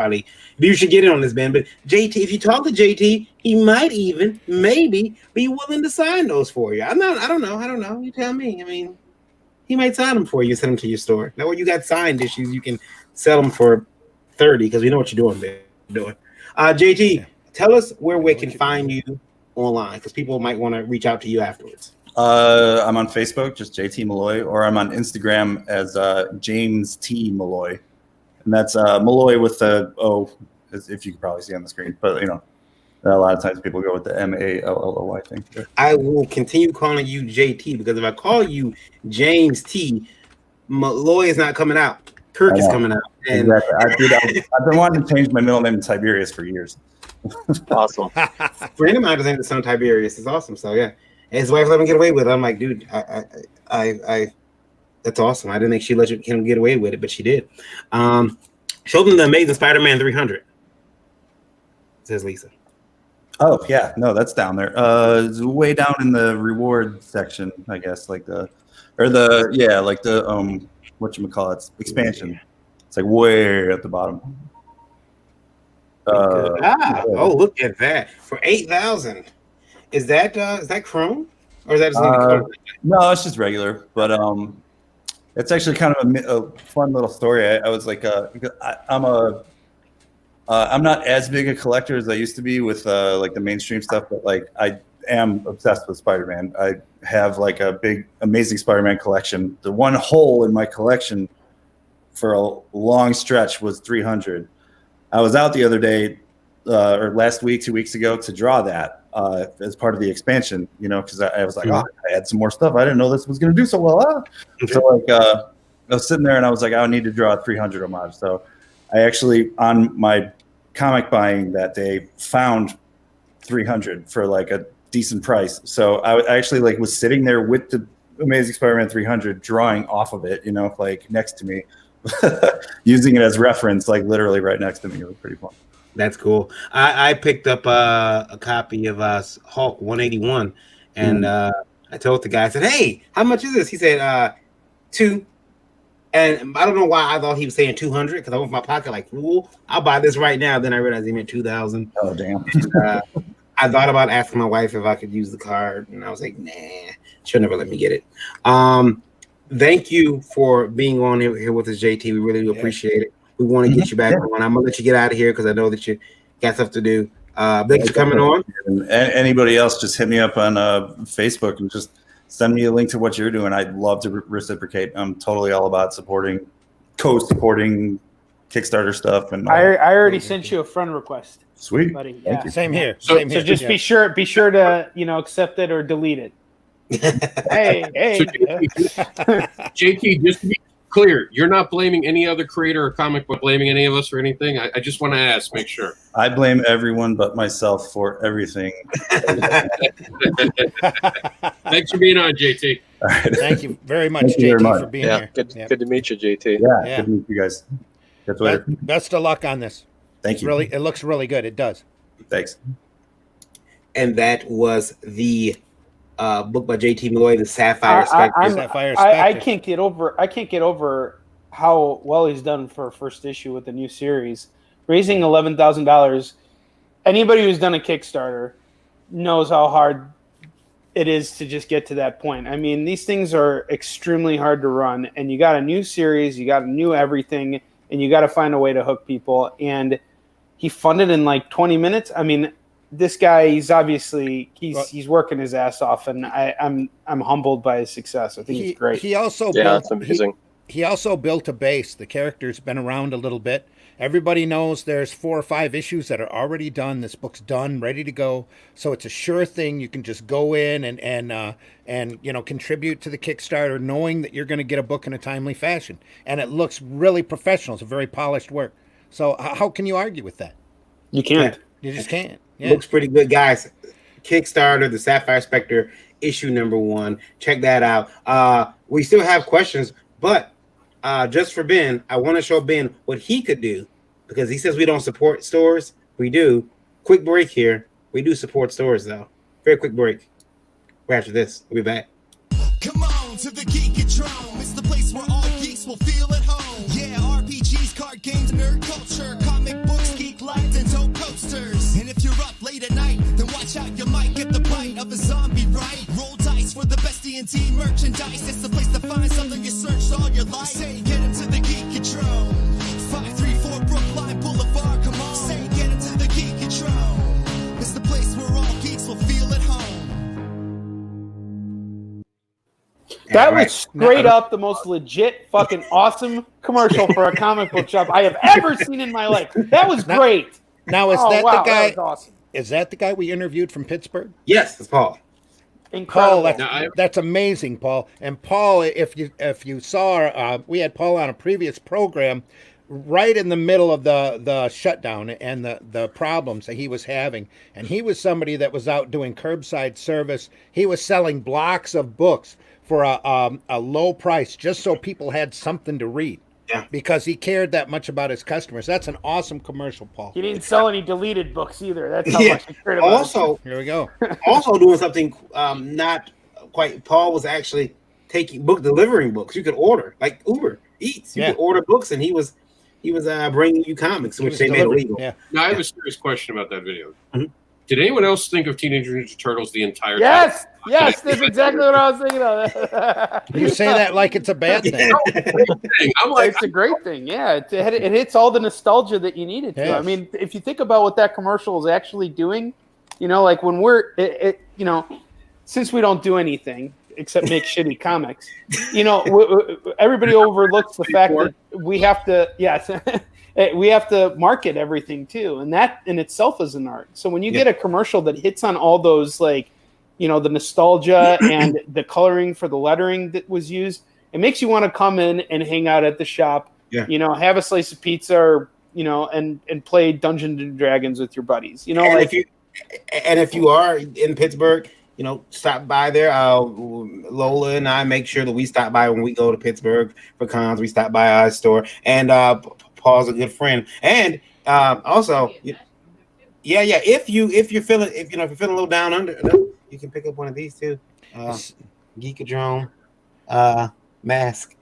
should get in on this, Ben. But JT, if you talk to JT, he might even, maybe, be willing to sign those for you. I don't know. You tell me. I mean, he might sign them for you, send them to your store. Now, when you got signed issues, you can sell them for $30 because we know what you're doing, JT, tell us where we can find you online because people might want to reach out to you afterwards. I'm on Facebook, just JT Malloy, or I'm on Instagram as James T. Malloy. And that's Malloy with the O, if you can probably see on the screen. But, a lot of times people go with the Malloy thing. I will continue calling you JT because if I call you James T, Malloy is not coming out. Kirk is coming out. And exactly. I've been wanting to change my middle name to Tiberius for years. Awesome. A friend of mine is named the son Tiberius. It's awesome. So, yeah. And his wife let him get away with it. I'm like, dude, I that's awesome. I didn't think she let him get away with it, but she did. Show them the Amazing Spider-Man 300, says Lisa. Oh, yeah. No, that's down there. It's way down in the reward section, I guess, whatchamacallit, expansion. It's like way at the bottom. Look at that. For 8,000. Is that Chrome? Or is that just no, it's just regular, but it's actually kind of a fun little story. I was like, I'm not as big a collector as I used to be with like the mainstream stuff, but like I am obsessed with Spider-Man. I have like a big Amazing Spider-Man collection. The one hole in my collection for a long stretch was 300. I was out the other day, or last week, 2 weeks ago, to draw that as part of the expansion, because I was like, I had some more stuff. I didn't know this was going to do so well. So like, I was sitting there and I was like, I need to draw a 300 homage. So I actually, on my comic buying that day, found 300 for like a decent price. So I actually like was sitting there with the Amazing Spider-Man 300 drawing off of it, like next to me, using it as reference, like literally right next to me. It was pretty fun. That's cool. I picked up a copy of Hulk 181, and I told the guy, I said, "Hey, how much is this?" He said, 2. And I don't know why I thought he was saying 200 because I went in my pocket like, "Fool, I'll buy this right now." Then I realized he meant 2,000. Oh, damn. I thought about asking my wife if I could use the card, and I was like, "Nah, she'll never let me get it." Thank you for being on here with us, JT. We really do appreciate it. We want to get you back on. I'm gonna let you get out of here because I know that you got stuff to do. Thanks for coming on. And anybody else, just hit me up on Facebook and just send me a link to what you're doing. I'd love to reciprocate. I'm totally all about supporting Kickstarter stuff. And I already sent you a friend request. Sweet, buddy. Thank you. Same here. So just be sure to accept it or delete it. hey. JT, just to be clear, you're not blaming any other creator or comic book, blaming any of us or anything. I just want to ask, make sure. I blame everyone but myself for everything. Thanks for being on, JT. All right. Thank you very much, Thank you JT, very much. for being here. Good to meet you, JT. Yeah, good to meet you guys. Catch you later. Best of luck on this. Thank you. It looks really good. It does. Thanks. And that was the book by J.T. Malloy, The Sapphire Spectre. Sapphire I Spectre. can't get over how well he's done for a first issue with the new series, raising $11,000. Anybody who's done a Kickstarter knows how hard it is to just get to that point. I mean, these things are extremely hard to run, and you got a new series, you got a new everything, and you got to find a way to hook people. And he funded in like 20 minutes. I mean, this guy, he's obviously he's working his ass off, and I'm humbled by his success. I think he's great. He also it's amazing. He also built a base. The character's been around a little bit. Everybody knows there's 4 or 5 issues that are already done. This book's done, ready to go. So it's a sure thing. You can just go in and contribute to the Kickstarter, knowing that you're going to get a book in a timely fashion. And it looks really professional. It's a very polished work. So how can you argue with that? You can't. You just can't. Yeah. Looks pretty good, guys. Kickstarter, The Sapphire Spectre, issue number 1. Check that out. We still have questions, but just for Ben, I want to show Ben what he could do, because he says we don't support stores. We do. Quick break here. We do support stores, though. Very quick break. Right after this, we'll be back. Come on to the Geekadrome. It's the place where all geeks will feel at home. Yeah, RPGs, card games, nerd culture, comic books, geek lights, and dope posters. And if you're up late at night, then watch out, you might get the bite of a zombie, right? Roll dice for the best D&T merchandise. It's the place to find something you searched all your life. Say, get into the Geekadrome. 534 Brookline Boulevard, come on. Say, get into the Geekadrome. It's the place where all geeks will feel at home. That was straight up the most legit, fucking awesome commercial for a comic book shop I have ever seen in my life. That was great. Now, is that the guy? That was awesome. Is that the guy we interviewed from Pittsburgh? Yes, it's Paul. Incredible. Paul, that's amazing, Paul. And Paul, if you saw, we had Paul on a previous program, right in the middle of the shutdown and the problems that he was having. And he was somebody that was out doing curbside service. He was selling blocks of books for a low price, just so people had something to read. Yeah. Because he cared that much about his customers. That's an awesome commercial, Paul. He didn't sell any deleted books either. That's how much he cared about Also, here we go. Also doing something not quite. Paul was actually delivering books. You could order like Uber Eats. You could order books, and he was bringing you comics, which they made illegal. Yeah. Now I have a serious question about that video. Mm-hmm. Did anyone else think of Teenage Mutant Ninja Turtles the entire time? Yes, that's exactly what I was thinking of. You say that like it's a bad thing. I'm like, it's a great thing. Yeah, it hits all the nostalgia that you needed to. Yes. I mean, if you think about what that commercial is actually doing, like when we're, since we don't do anything except make shitty comics, everybody overlooks the fact that we have to, we have to market everything too, and that in itself is an art. So when you get a commercial that hits on all those, like, the nostalgia and the coloring for the lettering that was used, it makes you want to come in and hang out at the shop, have a slice of pizza, or and play Dungeons and Dragons with your buddies. If you are in Pittsburgh, stop by there. Lola and I make sure that we stop by when we go to Pittsburgh for cons. We stop by our store, and Paul's a good friend. And also, if you're feeling a little down under, you can pick up one of these too. Geekadrome mask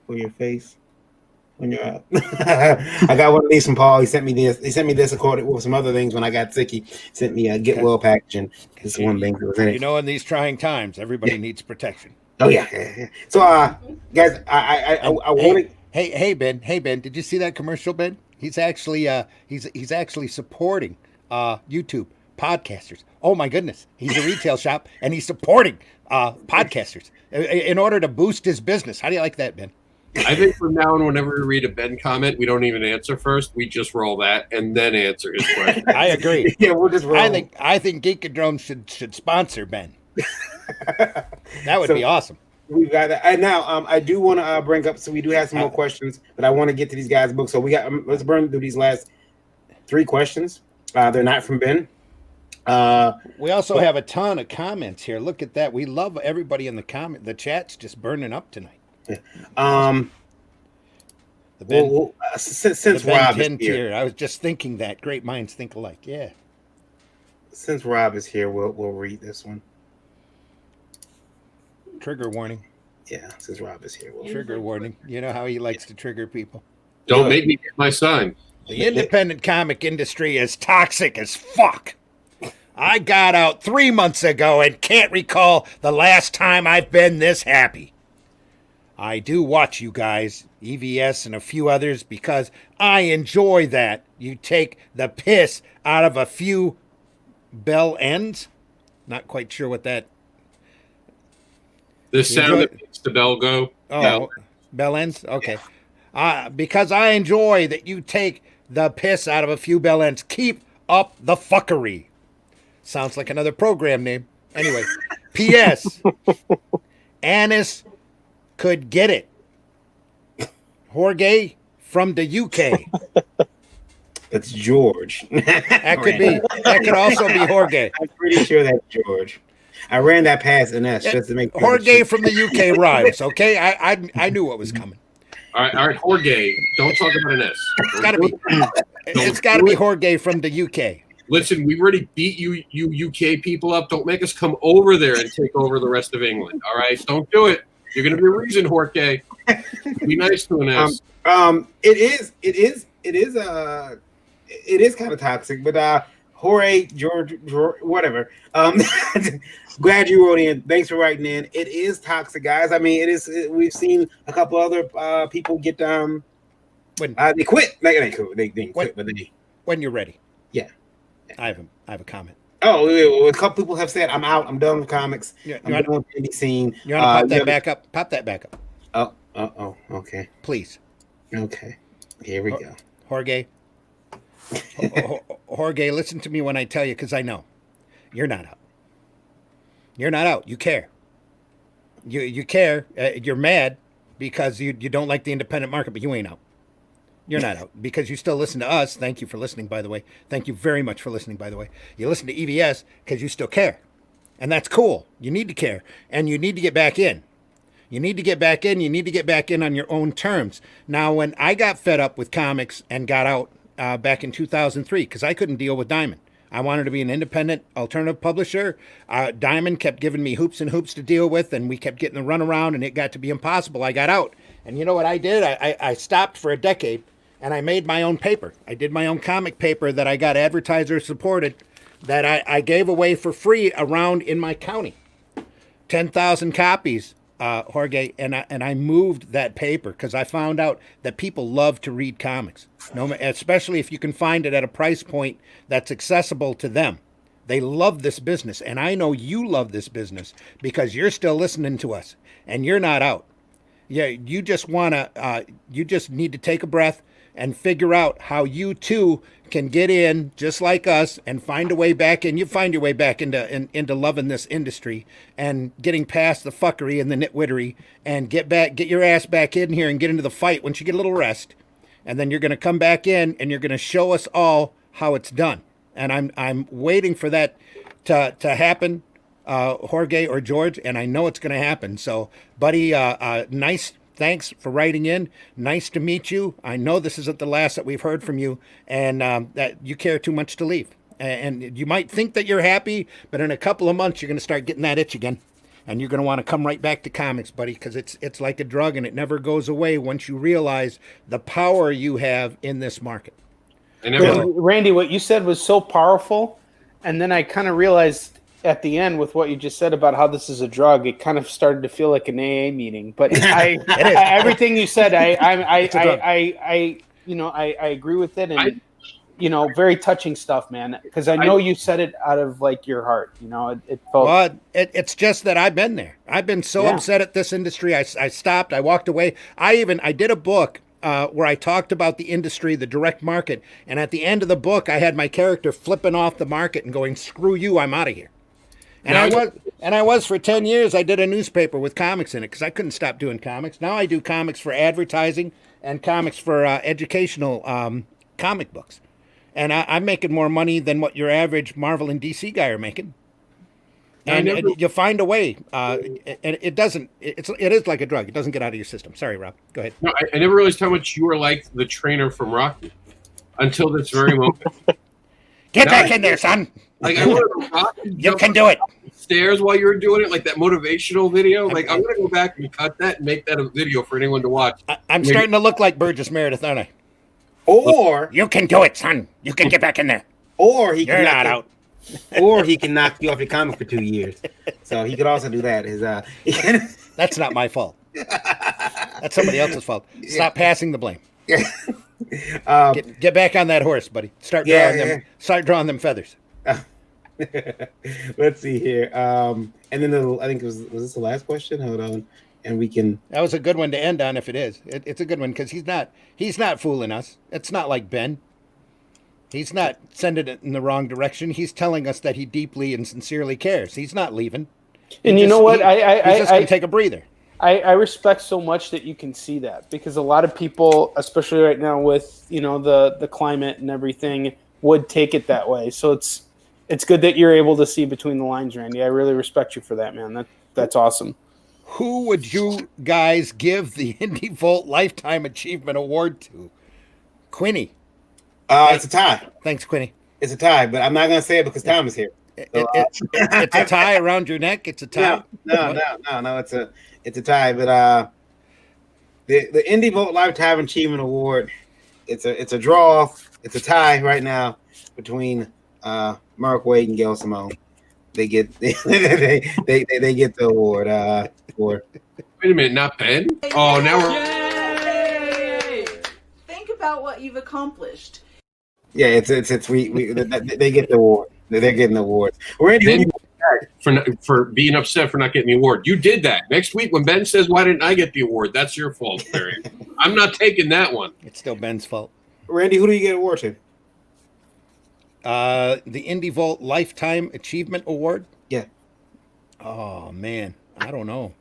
for your face when you're out. I got one of these from Paul. He sent me this. He sent me this according with some other things when I got sick. He sent me a Get Well packaging. This is one thing that was in it. In these trying times, everybody needs protection. Oh yeah. So guys, I want to. Hey Ben, did you see that commercial, Ben? He's actually he's actually supporting YouTube podcasters. Oh my goodness, he's a retail shop and he's supporting podcasters in order to boost his business. How do you like that, Ben? I think from now on, whenever we read a Ben comment, we don't even answer first. We just roll that and then answer his question. I agree. Yeah, we'll just roll. I think Geekadrome should sponsor Ben. That would be awesome. We've got that. And now I do want to bring up, so we do have some more questions, but I want to get to these guys' books. So we got let's burn through these last 3 questions. They're not from Ben. We also have a ton of comments here. Look at that. We love everybody in the comment. The chat's just burning up tonight. Yeah. Since Rob is here, I was just thinking that great minds think alike. Yeah. Since Rob is here, we'll read this one. Trigger warning. Yeah, since Rob is here. Trigger warning. You know how he likes to trigger people. Don't make me get my sign. The independent comic industry is toxic as fuck. I got out 3 months ago and can't recall the last time I've been this happy. I do watch you guys, EVS and a few others, because I enjoy that. You take the piss out of a few bell ends. Not quite sure what that... The sound that makes the bell go. Oh, bell ends? Okay. Because I enjoy that you take the piss out of a few bell ends. Keep up the fuckery. Sounds like another program name. Anyway, P.S. Annis could get it. Jorge from the UK. That's George. That could be. That could also be Jorge. I'm pretty sure that's George. I ran that past Ines just to make sure. Jorge from the UK rhymes. Okay, I knew what was coming. All right, Jorge. Don't talk about an S. It's got to be. It's got to be Jorge from the UK. Listen, we already beat you UK people up. Don't make us come over there and take over the rest of England. All right, don't do it. You're going to be a reason, Jorge. Be nice to an S. It is kind of toxic, but Jorge, George, whatever. Glad you wrote in. Thanks for writing in. It is toxic, guys. I mean, it is. We've seen a couple other people get they quit. They didn't quit, but they. When you're ready. Yeah. I have a comment. Oh, a couple people have said, "I'm out. I'm done with comics. I'm done with the indie scene." You want to pop that back up? Pop that back up. Oh. Okay. Please. Okay. Here we go. Jorge. Jorge, listen to me when I tell you, because I know you're not out. You're not out. You care. You care. You're mad because you don't like the independent market, but you ain't out. You're not out because you still listen to us. Thank you for listening, by the way. Thank you very much for listening, by the way. You listen to EVS because you still care. And that's cool. You need to care. And you need to get back in. You need to get back in. You need to get back in on your own terms. Now, when I got fed up with comics and got out back in 2003, because I couldn't deal with Diamond. I wanted to be an independent alternative publisher. Diamond kept giving me hoops and hoops to deal with, and we kept getting the runaround, and it got to be impossible. I got out. And you know what I did? I stopped for a decade. And I made my own paper. I did my own comic paper that I got advertiser supported that I gave away for free around in my county. 10,000 copies, Jorge, and I moved that paper because I found out that people love to read comics, especially if you can find it at a price point that's accessible to them. They love this business, and I know you love this business because you're still listening to us, and you're not out. Yeah, you just need to take a breath and figure out how you too can get in just like us and find a way back in. You find your way back into loving this industry and getting past the fuckery and the nitwittery and get your ass back in here and get into the fight once you get a little rest. And then you're going to come back in and you're going to show us all how it's done. And I'm waiting for that to happen, Jorge or George, and I know it's going to happen. So, buddy, nice. Thanks for writing in. Nice to meet you. I know this isn't the last that we've heard from you, and that you care too much to leave. And you might think that you're happy, but in a couple of months, you're going to start getting that itch again. And you're going to want to come right back to comics, buddy, because it's like a drug, and it never goes away once you realize the power you have in this market. Randy, what you said was so powerful, and then I kind of realized at the end with what you just said about how this is a drug, it kind of started to feel like an AA meeting. But everything you said, I agree with it, and very touching stuff, man. Because I know you said it out of like your heart. It felt. Well, it's just that I've been there. I've been so upset at this industry. I stopped. I walked away. I did a book where I talked about the industry, the direct market, and at the end of the book, I had my character flipping off the market and going, "Screw you, I'm out of here." And I was for 10 years. I did a newspaper with comics in it because I couldn't stop doing comics. Now I do comics for advertising and comics for educational comic books, and I'm making more money than what your average Marvel and DC guy are making. And you find a way. It doesn't. It is like a drug. It doesn't get out of your system. Sorry, Rob. Go ahead. No, I never realized how much you were like the trainer from Rocky until this very moment. Get back in there, son. Like I wanted to rock you can do it. stairs while you were doing it, like that motivational video. Like, I'm gonna go back and cut that and make that a video for anyone to watch. I'm starting to look like Burgess Meredith, aren't I? Or you can do it, son. You can get back in there. Or he You're can not out. Or he can knock you off your comic for 2 years. So he could also do that. That's not my fault. That's somebody else's fault. Stop passing the blame. Get back on that horse, buddy. Start drawing them feathers. Let's see here. And then I think was this the last question? Hold on, and we can. That was a good one to end on. If it is, it's a good one because he's not fooling us. It's not like Ben. He's not sending it in the wrong direction. He's telling us that he deeply and sincerely cares. He's not leaving. And you know what? He's just going to take a breather. I respect so much that you can see that, because a lot of people, especially right now with the climate and everything, would take it that way. So it's good that you're able to see between the lines, Randy. I really respect you for that, man. That's awesome. Who would you guys give the Indie Vault Lifetime Achievement Award to? Quinny. It's a tie. Thanks, Quinny. It's a tie, but I'm not going to say it because Tom is here. So, it's a tie around your neck. It's a tie. No. It's a tie. But the Indie Vault Lifetime Achievement Award, it's a draw. It's a tie right now between Mark Wade and Gail Simone. They get they get the award for. Wait a minute, not Ben? Oh, now we're. Yay! Think about what you've accomplished. Yeah, it's they get the award. They're getting the awards. Randy, for being upset for not getting the award. You did that. Next week when Ben says, "Why didn't I get the award?" That's your fault, Barry. I'm not taking that one. It's still Ben's fault. Randy, who do you get an award to? The Indie Vault Lifetime Achievement Award. Yeah. Oh man, I don't know.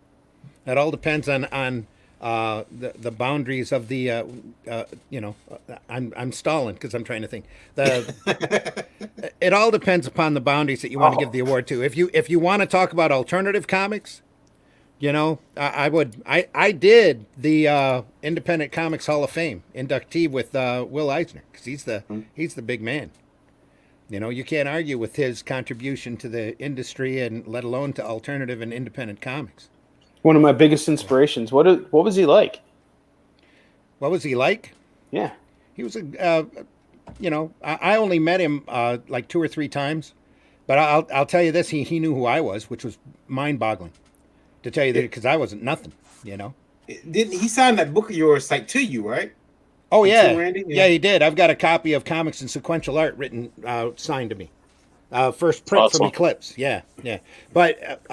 That all depends on the boundaries of the I'm stalling because I'm trying to think. It all depends upon the boundaries that you want to give the award to. If you want to talk about alternative comics, I did the Independent Comics Hall of Fame inductee with Will Eisner because he's the big man. You can't argue with his contribution to the industry and let alone to alternative and independent comics. One of my biggest inspirations. What was he like? What was he like? Yeah. He was I only met him like 2 or 3 times, but I'll tell you this, he knew who I was, which was mind-boggling, to tell you that, because I wasn't nothing, Didn't he sign that book of yours like to you, right? Oh yeah. Randy? Yeah, he did. I've got a copy of Comics and Sequential Art written, signed to me. First print from Eclipse. Yeah. But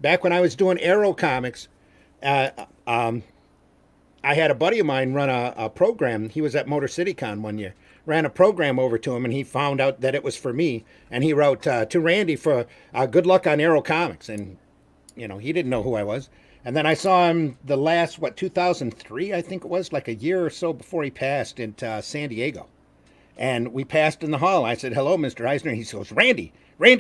back when I was doing Arrow Comics, I had a buddy of mine run a program. He was at Motor City Con one year. Ran a program over to him, and he found out that it was for me. And he wrote to Randy for good luck on Arrow Comics. And, he didn't know who I was. And then I saw him the last, 2003, I think it was, like a year or so before he passed in San Diego. And we passed in the hall. I said, "Hello, Mr. Eisner." He goes, Randy,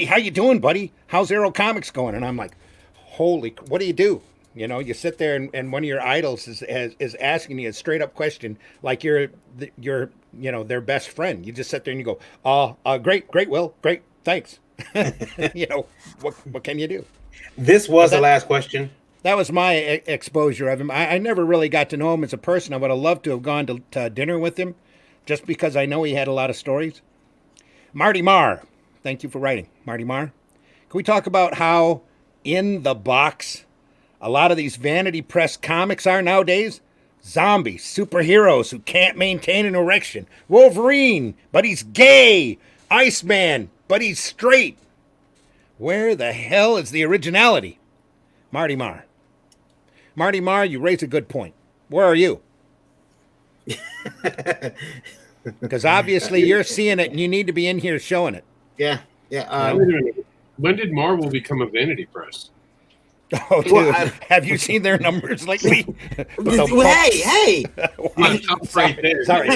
how you doing, buddy? How's Arrow Comics going?" And I'm like, holy, what do you do? You sit there and one of your idols is asking you a straight up question like you're their best friend. You just sit there and you go, great, Will, great, thanks. What can you do? This was the last question. That was my exposure of him. I never really got to know him as a person. I would have loved to have gone to dinner with him, just because I know he had a lot of stories. Marty Marr, thank you for writing. Marty Marr. Can we talk about how in the box a lot of these vanity press comics are nowadays? Zombies, superheroes who can't maintain an erection. Wolverine, but he's gay. Iceman, but he's straight. Where the hell is the originality? Marty Marr. Marty Marr, you raise a good point. Where are you? Because obviously you're seeing it and you need to be in here showing it. Yeah. When did Marvel become a vanity press? Oh, dude, have you seen their numbers lately? Hey! Right there. Sorry.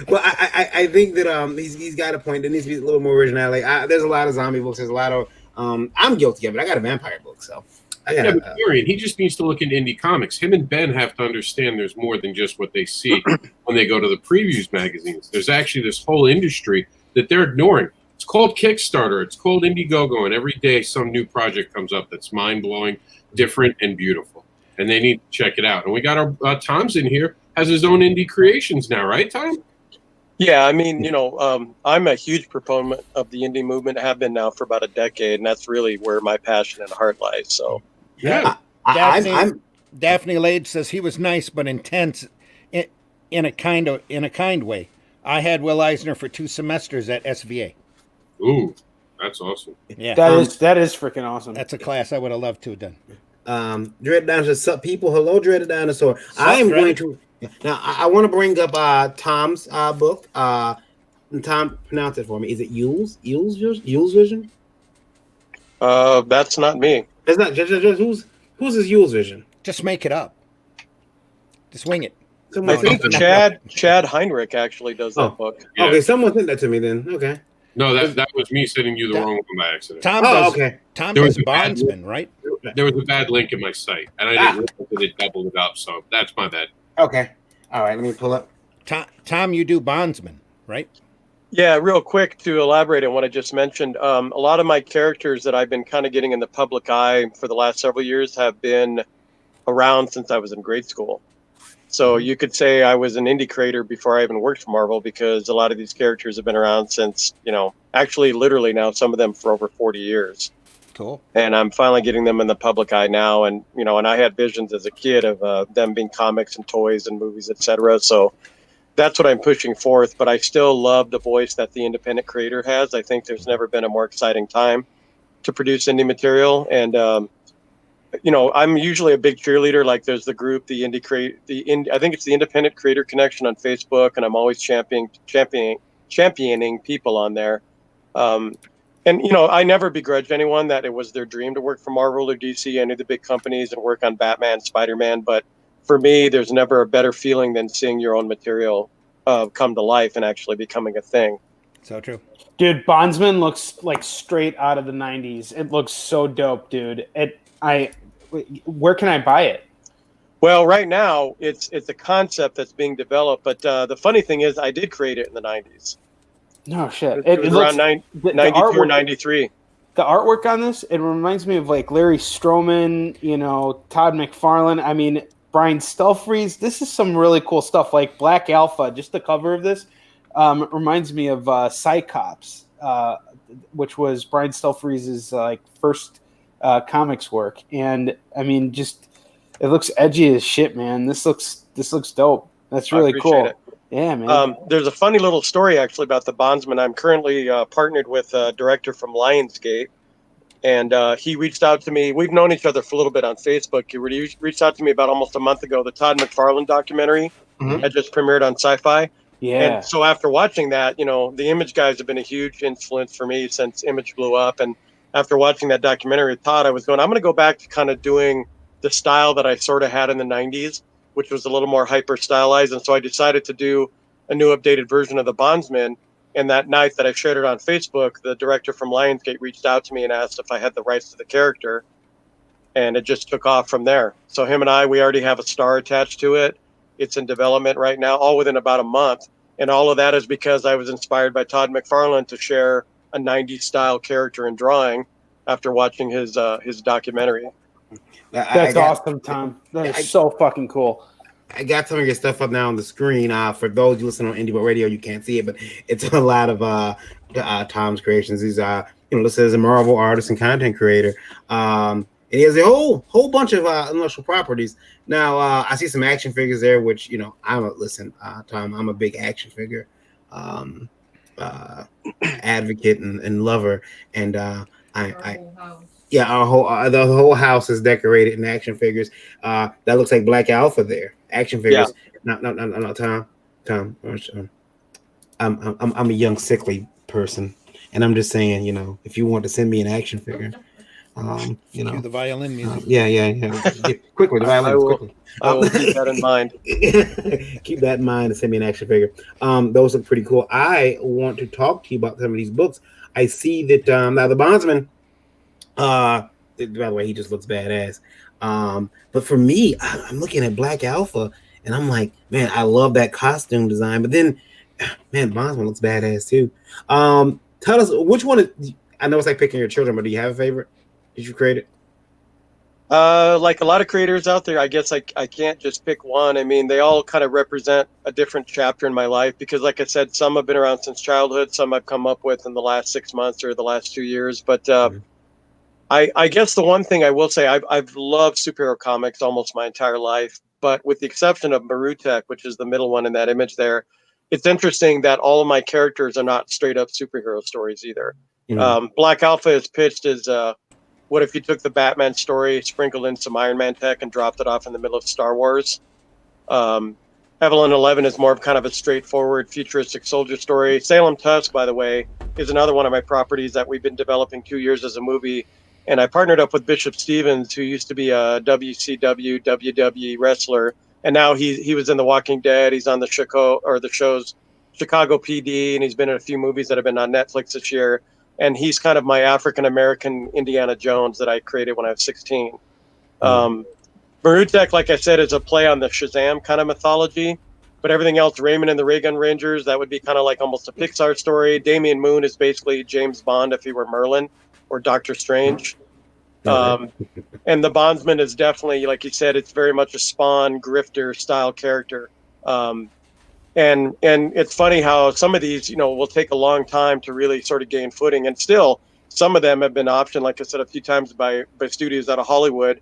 Well, I think that he's got a point. There needs to be a little more originality. There's a lot of zombie books. There's a lot of I'm guilty of it. I got a vampire book, so. But Dorian, he just needs to look into indie comics. Him and Ben have to understand there's more than just what they see when they go to the previews magazines. There's actually this whole industry that they're ignoring. It's called Kickstarter. It's called Indiegogo, and every day some new project comes up that's mind-blowing, different, and beautiful. And they need to check it out. And we got our Tom's in here, has his own indie creations now, right, Tom? Yeah, I mean, I'm a huge proponent of the indie movement. I have been now for about a decade, and that's really where my passion and heart lies. So, yeah. Daphne Lade says he was nice but intense in a kind way. I had Will Eisner for 2 semesters at SVA. Ooh, that's awesome. Yeah, that is freaking awesome. That's a class I would have loved to have done. Dreaded Dinosaur, sup people? Hello, Dreaded Dinosaur. I am going to now. I want to bring up Tom's book. Tom, pronounce it for me. Is it Yule's Vision? That's not me. It's not. Who's is Yule's Vision? Just make it up. Just wing it. I think Chad Heinrich actually does that book. Yeah. Okay, someone sent that to me then. Okay. No, that was me sending you the wrong one by accident. Tom does Bondsman, right? There was a bad link in my site, and I didn't realize that it doubled it up, so that's my bad. Okay. All right, let me pull up. Tom, you do Bondsman, right? Yeah, real quick to elaborate on what I just mentioned. A lot of my characters that I've been kind of getting in the public eye for the last several years have been around since I was in grade school. So you could say I was an indie creator before I even worked for Marvel, because a lot of these characters have been around since, actually literally now, some of them for over 40 years. Cool. And I'm finally getting them in the public eye now. And, and I had visions as a kid of them being comics and toys and movies, etc. So that's what I'm pushing forth. But I still love the voice that the independent creator has. I think there's never been a more exciting time to produce indie material. And, I'm usually a big cheerleader. Like there's the group, I think it's the Independent Creator Connection on Facebook, and I'm always championing people on there. And I never begrudge anyone that it was their dream to work for Marvel or DC, any of the big companies, and work on Batman, Spider-Man. But for me, there's never a better feeling than seeing your own material come to life and actually becoming a thing. So true. Dude, Bondsman looks like straight out of the 90s. It looks so dope, dude. Where can I buy it? Well, right now it's a concept that's being developed, but the funny thing is I did create it in the 90s. No shit. It was around 92 or 93. The artwork on this, it reminds me of like Larry Stroman, Todd McFarlane. I mean, Brian Stelfreeze. This is some really cool stuff. Like Black Alpha, just the cover of this reminds me of Cyclops, which was Brian Stelfreeze's first comics work. And I mean, just it looks edgy as shit, man. This looks dope. That's really cool. It. Yeah, man. There's a funny little story actually about the Bondsman. I'm currently partnered with a director from Lionsgate, and he reached out to me. We've known each other for a little bit on Facebook. He reached out to me about almost a month ago. The Todd McFarlane documentary had just premiered on Sci-Fi. Yeah. And so after watching that, the Image guys have been a huge influence for me since Image blew up. And after watching that documentary with Todd, I'm going to go back to kind of doing the style that I sort of had in the 90s, which was a little more hyper stylized. And so I decided to do a new updated version of the Bondsman. And that night that I shared it on Facebook, the director from Lionsgate reached out to me and asked if I had the rights to the character. And it just took off from there. So him and we already have a star attached to it. It's in development right now, all within about a month. And all of that is because I was inspired by Todd McFarlane to share a 90s style character and drawing after watching his documentary. That's awesome, Tom. That is so fucking cool. I got some of your stuff up now on the screen. For those you listen on Indie Boat Radio, you can't see it, but it's a lot of Tom's creations. He's listed as a Marvel artist and content creator. And he has a whole bunch of intellectual properties. Now I see some action figures there, which Tom, I'm a big action figure advocate and lover, and the whole house is decorated in action figures. That looks like Black Alpha there. Action figures. Yeah. No, Tom. I'm a young sickly person, and I'm just saying, if you want to send me an action figure, Cue the violin music. Quickly, the violin. Quickly. I will keep that in mind. Keep that in mind and send me an action figure. Those look pretty cool. I want to talk to you about some of these books. I see that now the Bondsman. By the way, he just looks badass. But for me, I'm looking at Black Alpha, and I'm like, man, I love that costume design. But then, man, Bondsman looks badass too. Tell us which one. I know it's like picking your children, but do you have a favorite that you created? Like a lot of creators out there, I guess I can't just pick one. I mean, they all kind of represent a different chapter in my life because, like I said, some have been around since childhood, some I've come up with in the last 6 months or the last 2 years. But I guess the one thing I will say, I've loved superhero comics almost my entire life, but with the exception of Marutek, which is the middle one in that image there, it's interesting that all of my characters are not straight up superhero stories either. Black Alpha is pitched as what if you took the Batman story, sprinkled in some Iron Man tech, and dropped it off in the middle of Star Wars? Evelyn 11 is more of kind of a straightforward futuristic soldier story. Salem Tusk, by the way, is another one of my properties that we've been developing 2 years as a movie. And I partnered up with Bishop Stevens, who used to be a WCW, WWE wrestler. And now he was in The Walking Dead. He's on the shows Chicago PD, and he's been in a few movies that have been on Netflix this year. And he's kind of my African-American Indiana Jones that I created when I was 16. Marutek, like I said, is a play on the Shazam kind of mythology, but everything else, Raymond and the Ray Gun Rangers, that would be kind of like almost a Pixar story. Damian Moon is basically James Bond if he were Merlin or Doctor Strange. And the Bondsman is definitely, like you said, it's very much a Spawn grifter style character. And it's funny how some of these, will take a long time to really sort of gain footing. And still, some of them have been optioned, like I said, a few times by studios out of Hollywood.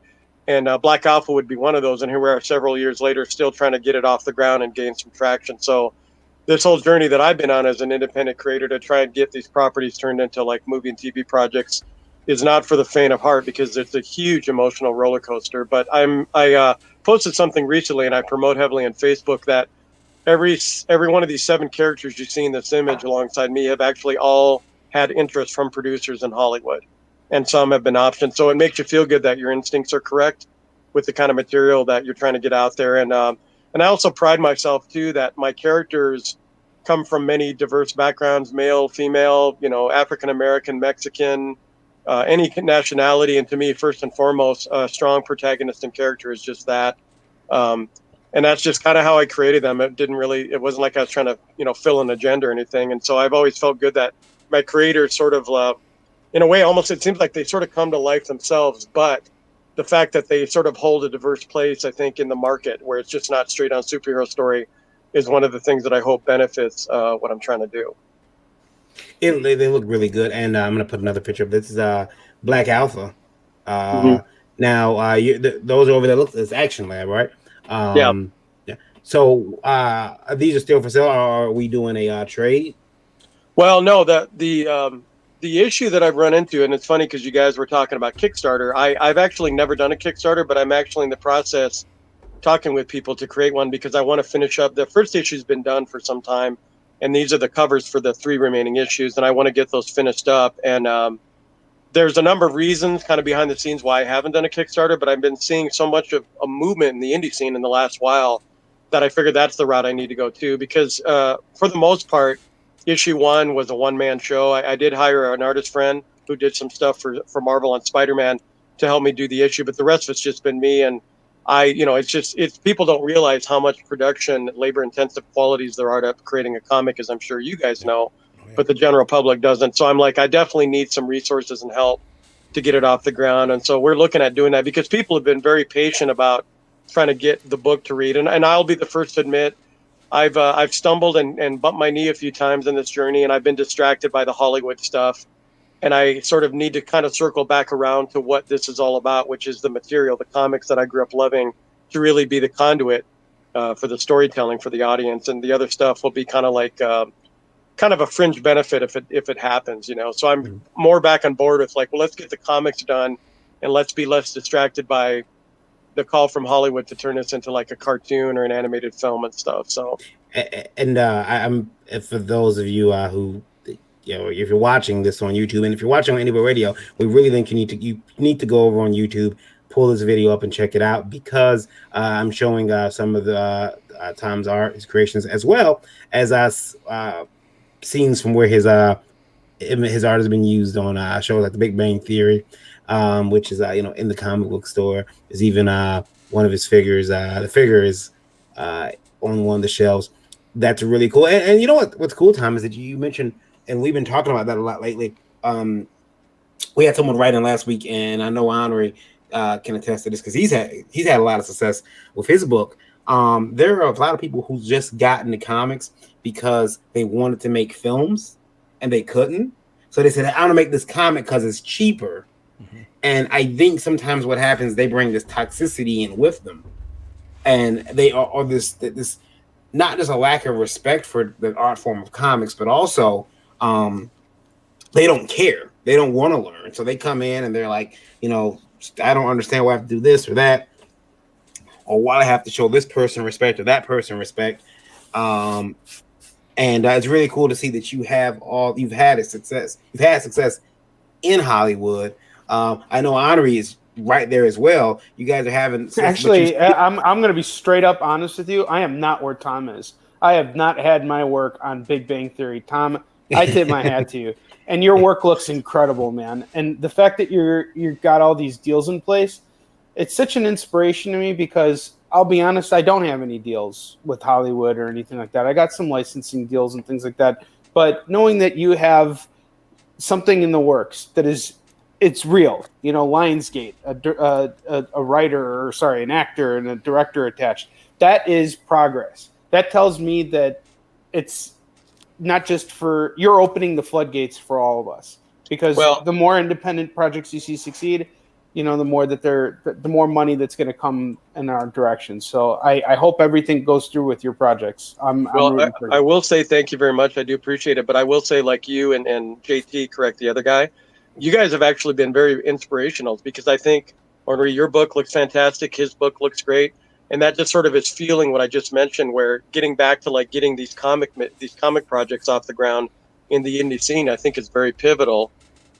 And Black Alpha would be one of those. And here we are several years later, still trying to get it off the ground and gain some traction. So this whole journey that I've been on as an independent creator to try and get these properties turned into like movie and TV projects is not for the faint of heart because it's a huge emotional roller coaster. But I posted something recently, and I promote heavily on Facebook that every one of these 7 characters you see in this image alongside me have actually all had interest from producers in Hollywood, and some have been optioned. So it makes you feel good that your instincts are correct with the kind of material that you're trying to get out there. And I also pride myself too that my characters come from many diverse backgrounds, male, female, African American, Mexican, any nationality. And to me, first and foremost, a strong protagonist and character is just that. And that's just kind of how I created them. It wasn't like I was trying to, fill an agenda or anything. And so I've always felt good that my creators sort of, in a way, almost it seems like they sort of come to life themselves. But the fact that they sort of hold a diverse place, I think, in the market where it's just not straight on superhero story is one of the things that I hope benefits what I'm trying to do. They look really good. And I'm going to put another picture up. This is Black Alpha. Now, those over there, it's Action Lab, right? Yeah. So these are still for sale, or are we doing a trade? Well, no, the issue that I've run into, and it's funny because you guys were talking about Kickstarter. I've actually never done a Kickstarter, but I'm actually in the process talking with people to create one because I want to finish up. The first issue's been done for some time, and these are the covers for the 3 remaining issues, and I want to get those finished up. And there's a number of reasons kind of behind the scenes why I haven't done a Kickstarter, but I've been seeing so much of a movement in the indie scene in the last while that I figured that's the route I need to go to because for the most part, issue 1 was a one-man show. I did hire an artist friend who did some stuff for Marvel on Spider-Man to help me do the issue, but the rest of it's just been me. And it's people don't realize how much production, labor-intensive qualities there are to creating a comic, as I'm sure you guys know, but the general public doesn't. So I'm like, I definitely need some resources and help to get it off the ground. And so we're looking at doing that because people have been very patient about trying to get the book to read. And I'll be the first to admit, I've stumbled and bumped my knee a few times in this journey, and I've been distracted by the Hollywood stuff. And I sort of need to kind of circle back around to what this is all about, which is the material, the comics that I grew up loving, to really be the conduit for the storytelling for the audience. And the other stuff will be kind of like kind of a fringe benefit if it happens, So I'm more back on board with like, well, let's get the comics done and let's be less distracted by the call from Hollywood to turn this into like a cartoon or an animated film and stuff. So, and I'm for those of you who, if you're watching this on YouTube and if you're watching on Anywhere Radio, we really think you need to go over on YouTube, pull this video up and check it out because I'm showing some of the Tom's art, his creations, as well as scenes from where his art has been used on shows like The Big Bang Theory. Which is in the comic book store. There's even one of his figures. The figure is on one of the shelves. That's really cool. And you know what's cool, Tom, is that you mentioned and we've been talking about that a lot lately. We had someone writing last week, and I know Henri can attest to this because he's had a lot of success with his book. There are a lot of people who just got into comics because they wanted to make films and they couldn't. So they said, I want to make this comic because it's cheaper. Mm-hmm. And I think sometimes what happens, they bring this toxicity in with them. And they are this not just a lack of respect for the art form of comics, but also they don't care. They don't want to learn. So they come in and they're like, I don't understand why I have to do this or that, or why I have to show this person respect or that person respect. And it's really cool to see that you've had success. You've had success in Hollywood. I know Henri is right there as well. You guys are having actually. I'm going to be straight up honest with you. I am not where Tom is. I have not had my work on Big Bang Theory. Tom, I tip my hat to you. And your work looks incredible, man. And the fact that you've got all these deals in place, it's such an inspiration to me because I'll be honest, I don't have any deals with Hollywood or anything like that. I got some licensing deals and things like that. But knowing that you have something in the works that it's real, Lionsgate, a writer, or sorry, an actor and a director attached, that is progress. That tells me that it's not just you're opening the floodgates for all of us, because the more independent projects you see succeed, the more that the more money that's going to come in our direction. So I hope everything goes through with your projects. I will say thank you very much. I do appreciate it, but I will say, like you and JT, correct the other guy, you guys have actually been very inspirational, because I think, Henri, your book looks fantastic. His book looks great. And that just sort of is fueling what I just mentioned, where getting back to like getting these comic projects off the ground in the indie scene, I think is very pivotal.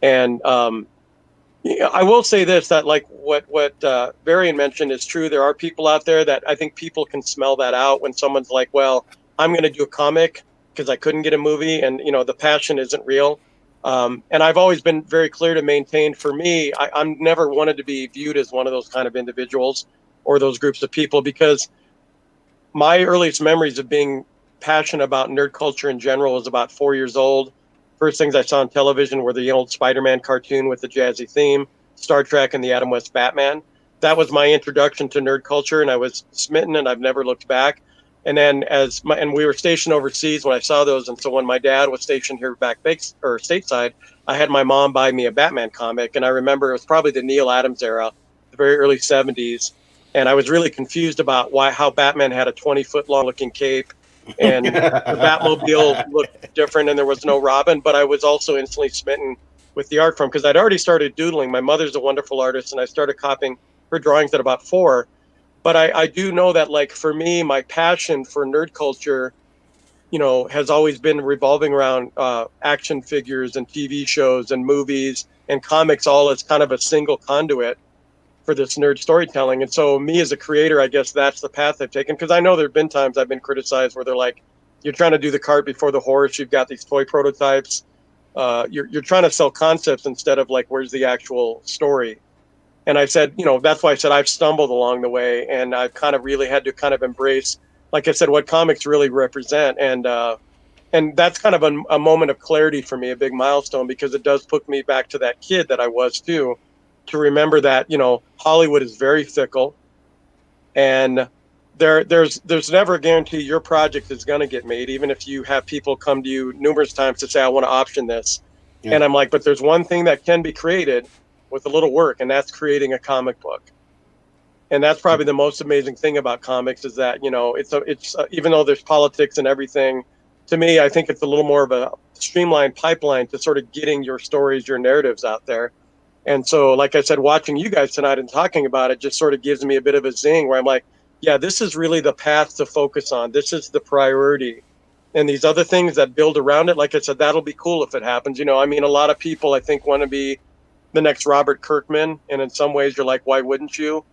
And I will say this, that like what Varian mentioned is true. There are people out there that I think people can smell that out when someone's like, well, I'm going to do a comic because I couldn't get a movie, and the passion isn't real. And I've always been very clear to maintain, for me, I'm never wanted to be viewed as one of those kind of individuals or those groups of people, because my earliest memories of being passionate about nerd culture in general was about 4 years old. First things I saw on television were the old Spider-Man cartoon with the jazzy theme, Star Trek, and the Adam West Batman. That was my introduction to nerd culture, and I was smitten, and I've never looked back. And then and we were stationed overseas when I saw those, and so when my dad was stationed here back stateside, I had my mom buy me a Batman comic, and I remember it was probably the Neil Adams era, the very early 70s. And I was really confused about how Batman had a 20-foot long looking cape, and the Batmobile looked different, and there was no Robin. But I was also instantly smitten with the art form, because I'd already started doodling. My mother's a wonderful artist, and I started copying her drawings at about 4. But I do know that, like, for me, my passion for nerd culture, has always been revolving around action figures and TV shows and movies and comics, all as kind of a single conduit for this nerd storytelling. And so me as a creator, I guess that's the path I've taken, because I know there have been times I've been criticized where they're like, you're trying to do the cart before the horse. You've got these toy prototypes. You're trying to sell concepts instead of like, where's the actual story? And I said, that's why I said I've stumbled along the way, and I've kind of really had to kind of embrace, like I said, what comics really represent. And that's kind of a moment of clarity for me, a big milestone, because it does put me back to that kid that I was too, to remember that, Hollywood is very fickle, and there's never a guarantee your project is going to get made, even if you have people come to you numerous times to say, I want to option this. Yeah. And I'm like, but there's one thing that can be created with a little work, and that's creating a comic book. And that's probably the most amazing thing about comics, is that, it's even though there's politics and everything, to me, I think it's a little more of a streamlined pipeline to sort of getting your stories, your narratives out there. And so, like I said, watching you guys tonight and talking about it just sort of gives me a bit of a zing, where I'm like, yeah, this is really the path to focus on. This is the priority. And these other things that build around it, like I said, that'll be cool if it happens. A lot of people, I think, want to be the next Robert Kirkman. And in some ways, you're like, why wouldn't you?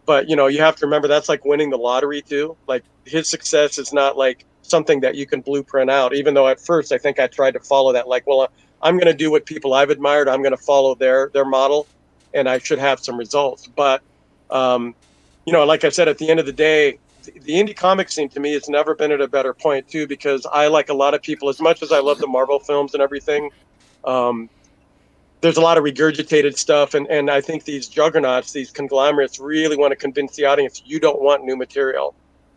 But, you have to remember, that's like winning the lottery, too. Like, his success is not like something that you can blueprint out, even though at first I think I tried to follow that. Like, well, I'm going to do what people I've admired. I'm going to follow their model, and I should have some results. But, like I said, at the end of the day, the indie comic scene to me has never been at a better point too, because I, like a lot of people, as much as I love the Marvel films and everything, there's a lot of regurgitated stuff, and I think these juggernauts, these conglomerates, really want to convince the audience you don't want new material,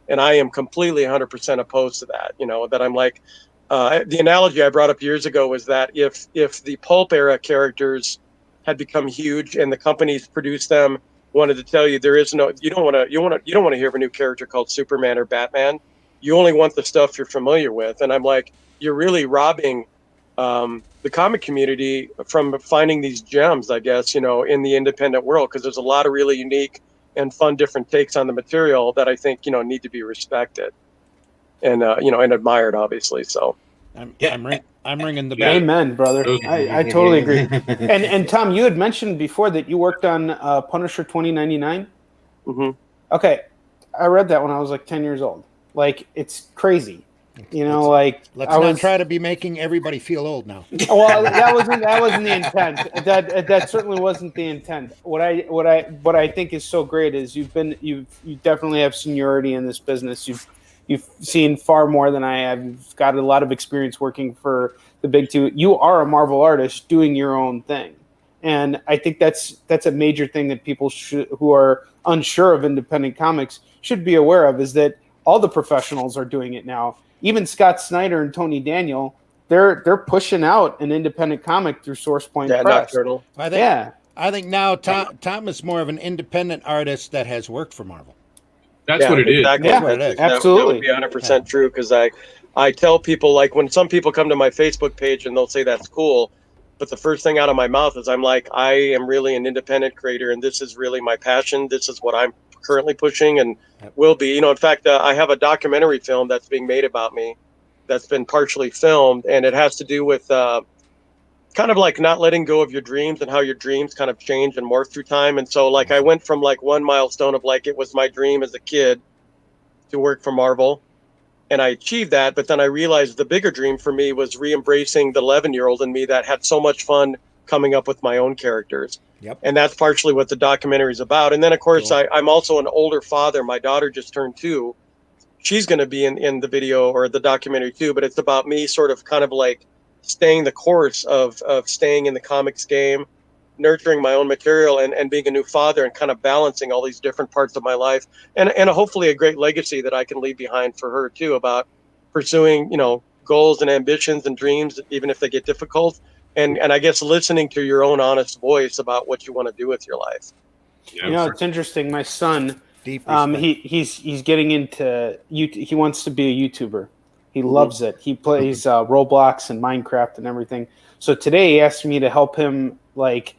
and I am completely 100% opposed to that. You know, that I'm like, the analogy I brought up years ago was that if the pulp era characters had become huge and the companies produced them wanted to tell you there is no, you don't want to hear of a new character called Superman or Batman. You only want the stuff you're familiar with, and I'm like, you're really robbing the comic community from finding these gems, I guess, you know, in the independent world, because there's a lot of really unique and fun different takes on the material that I think, you know, need to be respected and you know, and admired, obviously. So I'm ringing the bell. Amen, brother. I totally agree. And Tom, you had mentioned before that you worked on Punisher 2099. Mm-hmm. Okay, I read that when I was like 10 years old. Like, it's crazy. You know, like let's not try to be making everybody feel old now. Well, that wasn't the intent. That certainly wasn't the intent. What I think is so great is you definitely have seniority in this business. You've seen far more than I have. You've got a lot of experience working for the big two. You are a Marvel artist doing your own thing, and I think that's a major thing that people who are unsure of independent comics should be aware of, is that all the professionals are doing it now. Even Scott Snyder and Tony Daniel, they're pushing out an independent comic through SourcePoint Press. Nocturnal. I think now Tom is more of an independent artist that has worked for Marvel. That's what it is. Exactly. Yeah, What it is. absolutely. That would be 100% true, because I tell people, like, when some people come to my Facebook page and they'll say that's cool, but the first thing out of my mouth is I'm like, I am really an independent creator, and this is really my passion. This is what I'm currently pushing and will be. You know, in fact, I have a documentary film that's being made about me that's been partially filmed, and it has to do with kind of like not letting go of your dreams and how your dreams kind of change and morph through time. And so, like, I went from like one milestone of like, it was my dream as a kid to work for Marvel, and I achieved that, but then I realized the bigger dream for me was re-embracing the 11-year-old in me that had so much fun coming up with my own characters. Yep. And that's partially what the documentary is about. And then, of course, cool. I'm also an older father. My daughter just turned 2. She's going to be in the video or the documentary too, but it's about me sort of kind of like staying the course of staying in the comics game, nurturing my own material, and being a new father, and kind of balancing all these different parts of my life, and hopefully a great legacy that I can leave behind for her too, about pursuing, you know, goals and ambitions and dreams, even if they get difficult. And I guess listening to your own honest voice about what you want to do with your life. Yeah, you know, it's interesting. My son, he's getting into he wants to be a YouTuber. He loves it. He plays Roblox and Minecraft and everything. So today he asked me to help him like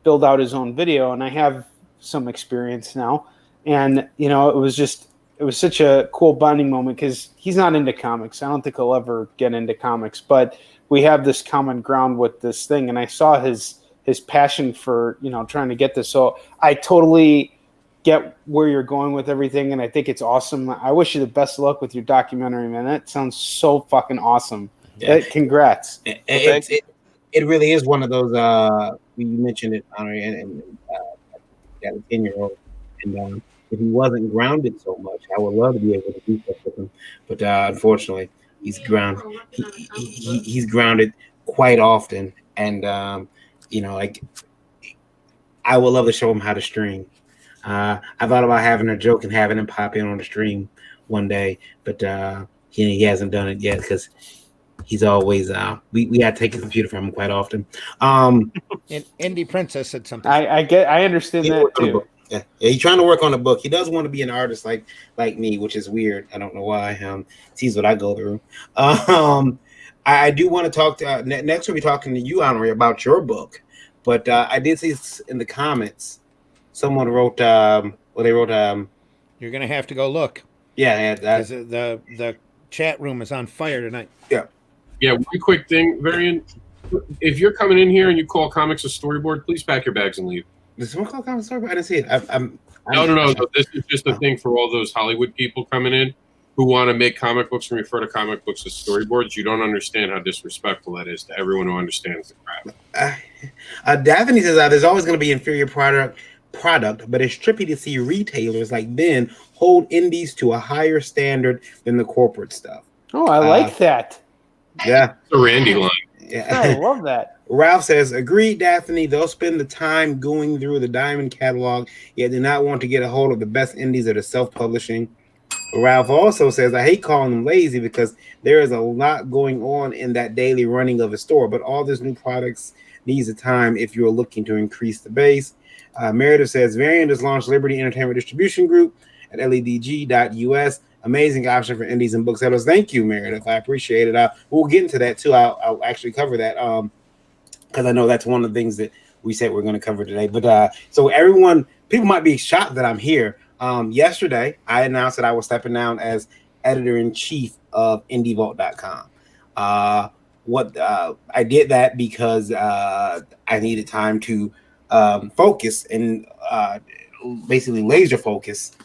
build out his own video, and I have some experience now. And you know, it was such a cool bonding moment because he's not into comics. I don't think he'll ever get into comics, but we have this common ground with this thing, and I saw his passion for, you know, trying to get this. So I totally get where you're going with everything, and I think it's awesome. I wish you the best of luck with your documentary, man. That sounds so fucking awesome. Yeah. Congrats. It really is one of those. You mentioned it, Henry, and got a 10-year-old, and if he wasn't grounded so much, I would love to be able to do stuff with him. But unfortunately, he's grounded. He's grounded quite often, and you know, like, I would love to show him how to stream. I thought about having a joke and having him pop in on the stream one day, but he hasn't done it yet because he's always we had to take his computer from him quite often. Indie Princess said something. I understand that too. Yeah, he's trying to work on a book. He does want to be an artist like me, which is weird. I don't know why. Sees what I go through. I do want to talk to next. We'll be talking to you, Henry, about your book. But I did see in the comments someone wrote. They wrote. You're gonna have to go look. Yeah, the chat room is on fire tonight. Yeah. One quick thing, Varian. If you're coming in here and you call comics a storyboard, please pack your bags and leave. Does someone call comics a storyboard? I didn't see it. No. This is just a thing for all those Hollywood people coming in who want to make comic books and refer to comic books as storyboards. You don't understand how disrespectful that is to everyone who understands the craft. Daphne says there's always going to be inferior product, but it's trippy to see retailers like Ben hold indies to a higher standard than the corporate stuff. Oh, I like that. Yeah. The Randy line. Yeah. I love that. Ralph says, agreed, Daphne. They'll spend the time going through the Diamond catalog, yet do not want to get a hold of the best indies that are self-publishing. Ralph also says, I hate calling them lazy because there is a lot going on in that daily running of a store, but all these new products needs a time if you're looking to increase the base. Meredith says, Variant has launched Liberty Entertainment Distribution Group at ledg.us. Amazing option for indies and booksellers. Thank you, Meredith. I appreciate it. We'll get into that too. I'll actually cover that because I know that's one of the things that we said we're going to cover today. But so people might be shocked that I'm here. Yesterday, I announced that I was stepping down as editor-in-chief of IndieVault.com. I did that because I needed time to focus and basically laser focus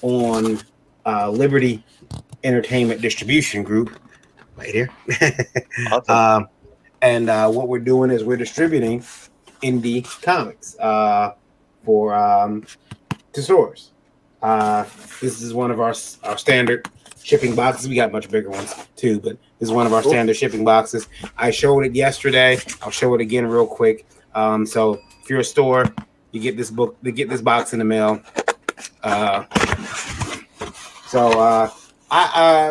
on Liberty Entertainment Distribution Group right here. Awesome. And what we're doing is we're distributing indie comics to stores. This is one of our standard shipping boxes. We got much bigger ones too, but this is one of our standard shipping boxes. I showed it yesterday. I'll show it again real quick. So if you're a store, you get this box in the mail.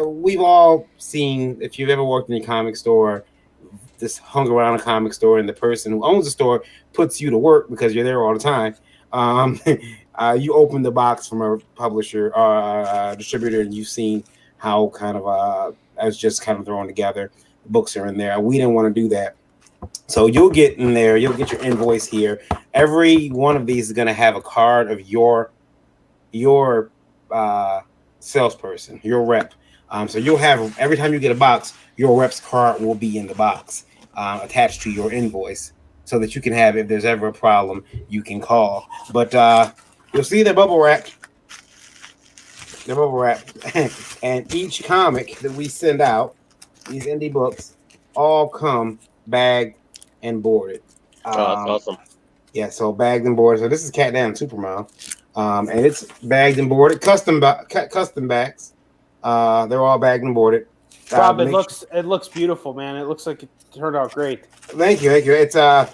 We've all seen, if you've ever worked in a comic store, just hung around a comic store, and the person who owns the store puts you to work because you're there all the time. You open the box from a publisher or a distributor, and you've seen how kind of it's just kind of thrown together. The books are in there. We didn't want to do that. So you'll get in there, you'll get your invoice here. Every one of these is going to have a card of your salesperson, your rep. So you'll have, every time you get a box, your rep's card will be in the box attached to your invoice so that you can have, if there's ever a problem, you can call. But you'll see they're bubble wrapped. They're bubble wrapped. And each comic that we send out, these indie books, all come bagged and boarded. That's awesome. Yeah, so bagged and boarded. So this is Cat Down Supermom. And it's bagged and boarded. Custom bags. They're all bagged and boarded. Rob, it looks beautiful, man. It looks like it turned out great. Thank you. It's so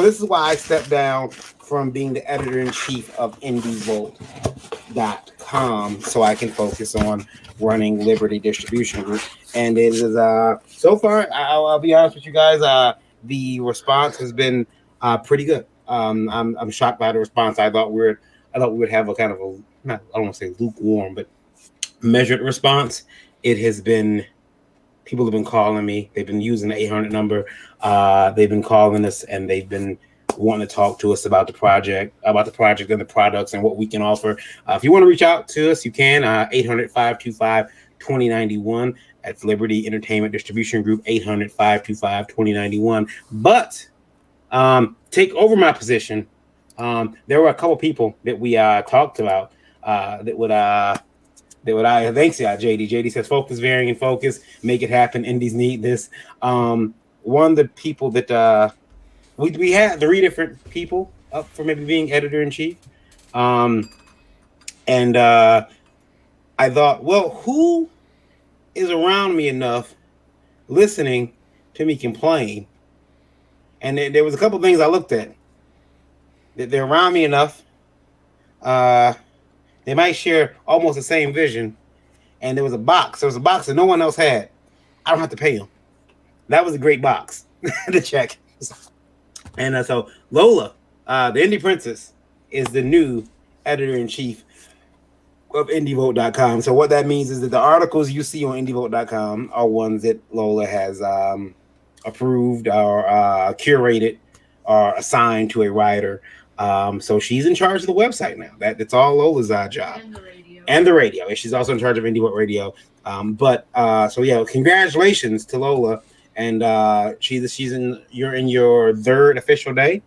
this is why I stepped down from being the editor-in-chief of IndieVault.com so I can focus on running Liberty Distribution Group. And it is so far, I'll be honest with you guys, the response has been pretty good. I'm shocked by the response. I thought we would have a kind of I don't want to say lukewarm, but measured response. It has been, people have been calling me. They've been using the 800 number. They've been calling us, and they've been wanting to talk to us about the project and the products and what we can offer. If you want to reach out to us, you can. 800-525-2091 at Liberty Entertainment Distribution Group, 800-525-2091. But take over my position. There were a couple people that we talked about that would thanks JD. JD says focus, varying focus, make it happen. Indies need this. One of the people that we had 3 different people up for maybe being editor-in-chief. And I thought, well, who is around me enough listening to me complain? And there was a couple things I looked at. They're around me enough. They might share almost the same vision. And there was a box. There was a box that no one else had. I don't have to pay them. That was a great box to check. And so Lola, the Indie Princess, is the new editor-in-chief of IndieVault.com. So what that means is that the articles you see on IndieVault.com are ones that Lola has approved or curated or assigned to a writer. So she's in charge of the website now. That's all Lola's job. And the radio. And she's also in charge of IndieVault Radio. So yeah, congratulations to Lola. And you're in your 3rd official day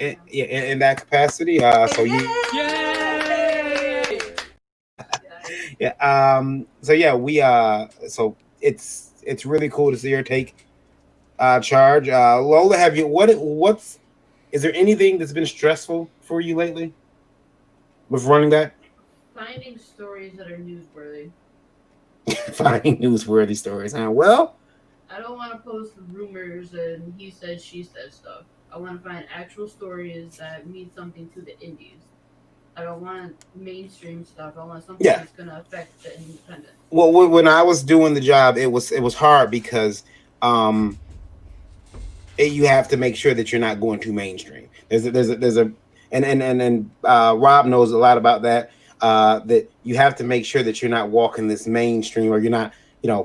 in that capacity. So it's really cool to see her take charge. Lola, is there anything that's been stressful for you lately? with running that? Finding stories that are newsworthy. Finding newsworthy stories, huh? Well, I don't want to post rumors and he said, she said stuff. I want to find actual stories that mean something to the indies. I don't want mainstream stuff. I want something that's going to affect the independents. well, when I was doing the job, it was hard because you have to make sure that you're not going too mainstream. And Rob knows a lot about that. That you have to make sure that you're not walking this mainstream, or you're not,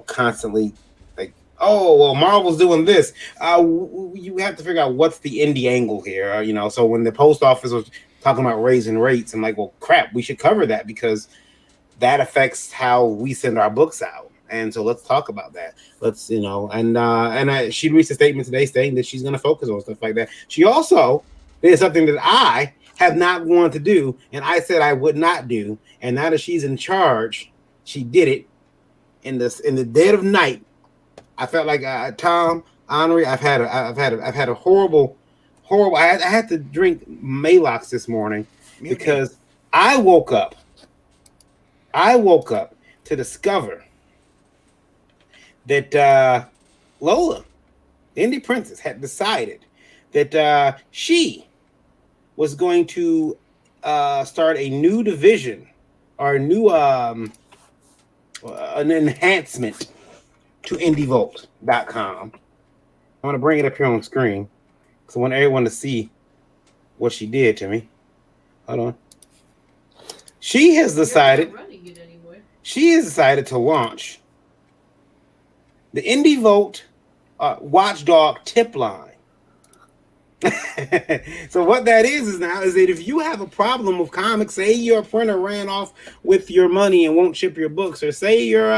constantly like, oh, well, Marvel's doing this. You have to figure out what's the indie angle here. So when the post office was talking about raising rates, I'm like, well, crap, we should cover that because that affects how we send our books out. And so let's talk about that. She released a statement today saying that she's going to focus on stuff like that. She also did something that I have not wanted to do, and I said I would not do. And now that she's in charge, she did it in the dead of night. I felt like Tom, Henri, I've had a horrible. I had to drink Maalox this morning because I woke up to discover that Lola, the indie princess, had decided that she was going to start a new division or a new an enhancement to IndieVolt.com. I want to bring it up here on screen because I want everyone to see what she did to me. Hold on. She has decided to launch the IndieVolt Watchdog tip line. So what that is that if you have a problem with comics, say your printer ran off with your money and won't ship your books, or say your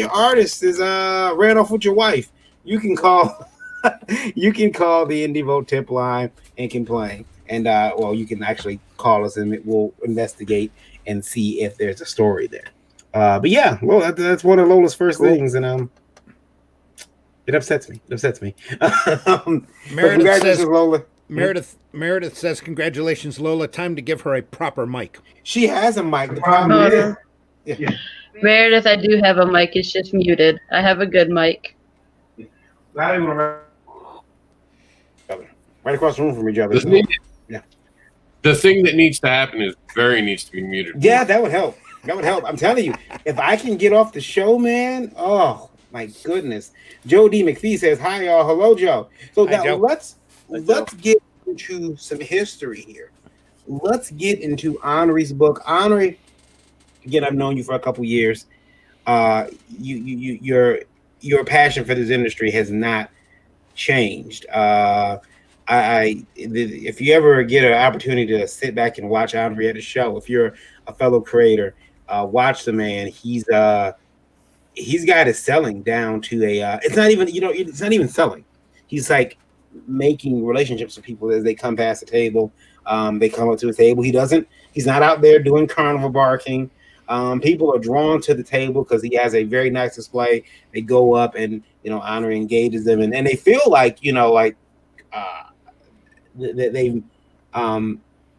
artist is ran off with your wife, you can call the IndieVolt tip line and complain. And you can actually call us and we'll investigate and see if there's a story there. But yeah, well, that's one of Lola's first things, and it upsets me. Meredith says, "Congratulations, Lola. Time to give her a proper mic." She has a mic. The problem is, Meredith, I do have a mic. It's just muted. I have a good mic. Right across the room from each other. The thing that needs to happen is Barry needs to be muted. Yeah, that would help. I'm telling you, if I can get off the show, man. Oh my goodness. Joe D. McPhee says, "Hi, y'all. Hello, Joe." So Hi, now Joe. let's get into some history here. Let's get into Henri's book. Henri, again, I've known you for a couple years. Your passion for this industry has not changed. If you ever get an opportunity to sit back and watch Henri at a show, if you're a fellow creator, watch the man. He's got it selling down to it's not even selling. He's like making relationships with people as they come past the table. They come up to his table. He's not out there doing carnival barking. People are drawn to the table because he has a very nice display. They go up and Henri engages them, and they feel like that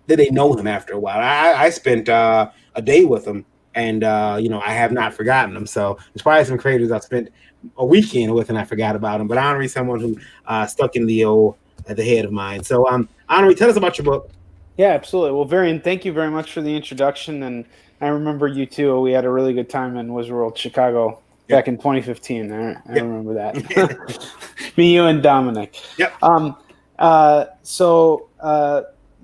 they know him after a while. I spent a day with him, and I have not forgotten him. So there's probably some creators I spent a weekend with and I forgot about him. But Henri's someone who stuck in the head of mine. So Henri, tell us about your book. Yeah, absolutely. Well, Varian, thank you very much for the introduction. And I remember you too. We had a really good time in Wizard World Chicago back in 2015. I remember that. Me, you, and Dominic. Yep.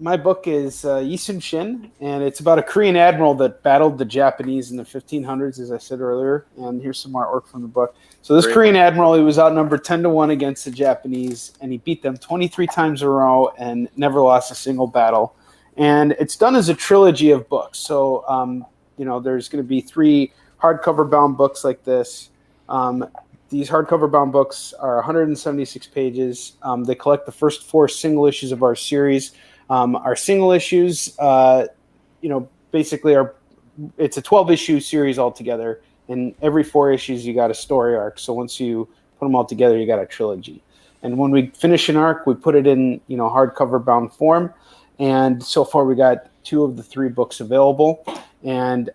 My book is Yisun Shin, and it's about a Korean admiral that battled the Japanese in the 1500s, as I said earlier. And here's some artwork from the book. So this Korean admiral, he was outnumbered 10-1 against the Japanese, and he beat them 23 times in a row and never lost a single battle. And it's done as a trilogy of books. So, there's going to be 3 hardcover bound books like this. These hardcover bound books are 176 pages. They collect the first 4 single issues of our series. Our single issues, basically it's a 12-issue series altogether. And every 4 issues, you got a story arc. So once you put them all together, you got a trilogy. And when we finish an arc, we put it in, hardcover bound form. And so far, we got 2 of the 3 books available. And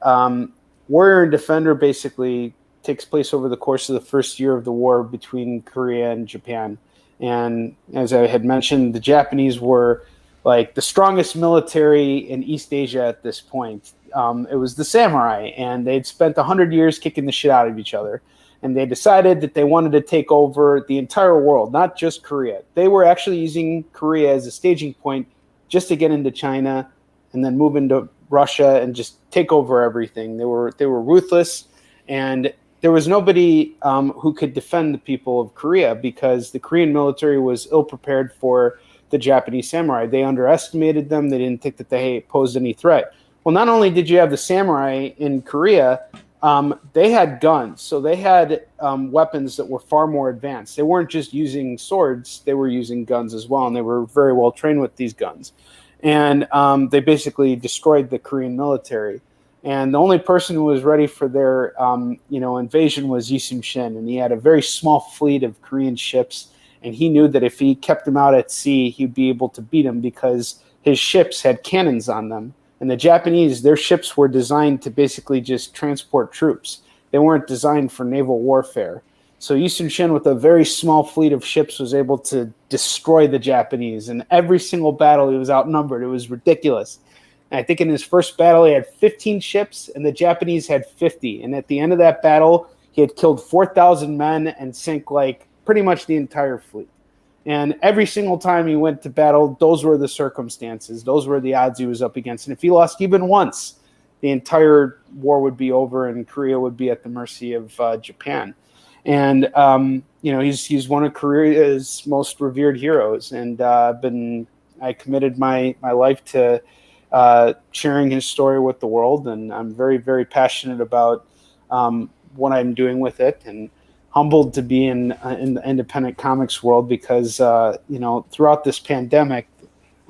Warrior and Defender basically takes place over the course of the first year of the war between Korea and Japan. And as I had mentioned, the Japanese were like the strongest military in East Asia at this point. It was the samurai, and they'd spent 100 years kicking the shit out of each other. And they decided that they wanted to take over the entire world, not just Korea. They were actually using Korea as a staging point just to get into China and then move into Russia and just take over everything. They were ruthless, and there was nobody who could defend the people of Korea because the Korean military was ill-prepared for the Japanese samurai. They underestimated them. They didn't think that they posed any threat. Well, not only did you have the samurai in Korea, they had guns. So they had weapons that were far more advanced. They weren't just using swords. They were using guns as well, and they were very well trained with these guns. And they basically destroyed the Korean military. And the only person who was ready for their invasion was Yi Sun-shin, and he had a very small fleet of Korean ships. And he knew that if he kept them out at sea, he'd be able to beat them because his ships had cannons on them. And the Japanese, their ships were designed to basically just transport troops. They weren't designed for naval warfare. So Yi Sun-shin, with a very small fleet of ships, was able to destroy the Japanese. And every single battle, he was outnumbered. It was ridiculous. And I think in his first battle, he had 15 ships, and the Japanese had 50. And at the end of that battle, he had killed 4,000 men and sank like pretty much the entire fleet. And every single time he went to battle, those were the circumstances. Those were the odds he was up against. And if he lost even once, the entire war would be over and Korea would be at the mercy of Japan. And, he's one of Korea's most revered heroes. And I committed my life to sharing his story with the world. And I'm very, very passionate about what I'm doing with it, and humbled to be in the independent comics world because, throughout this pandemic,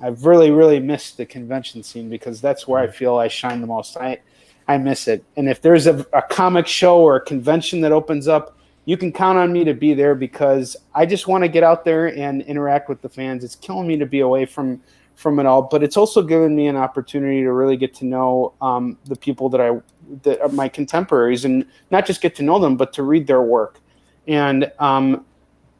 I've really, really missed the convention scene because that's where I feel I shine the most. I miss it. And if there's a comic show or a convention that opens up, you can count on me to be there because I just want to get out there and interact with the fans. It's killing me to be away from it all, but it's also given me an opportunity to really get to know the people that are my contemporaries, and not just get to know them, but to read their work. And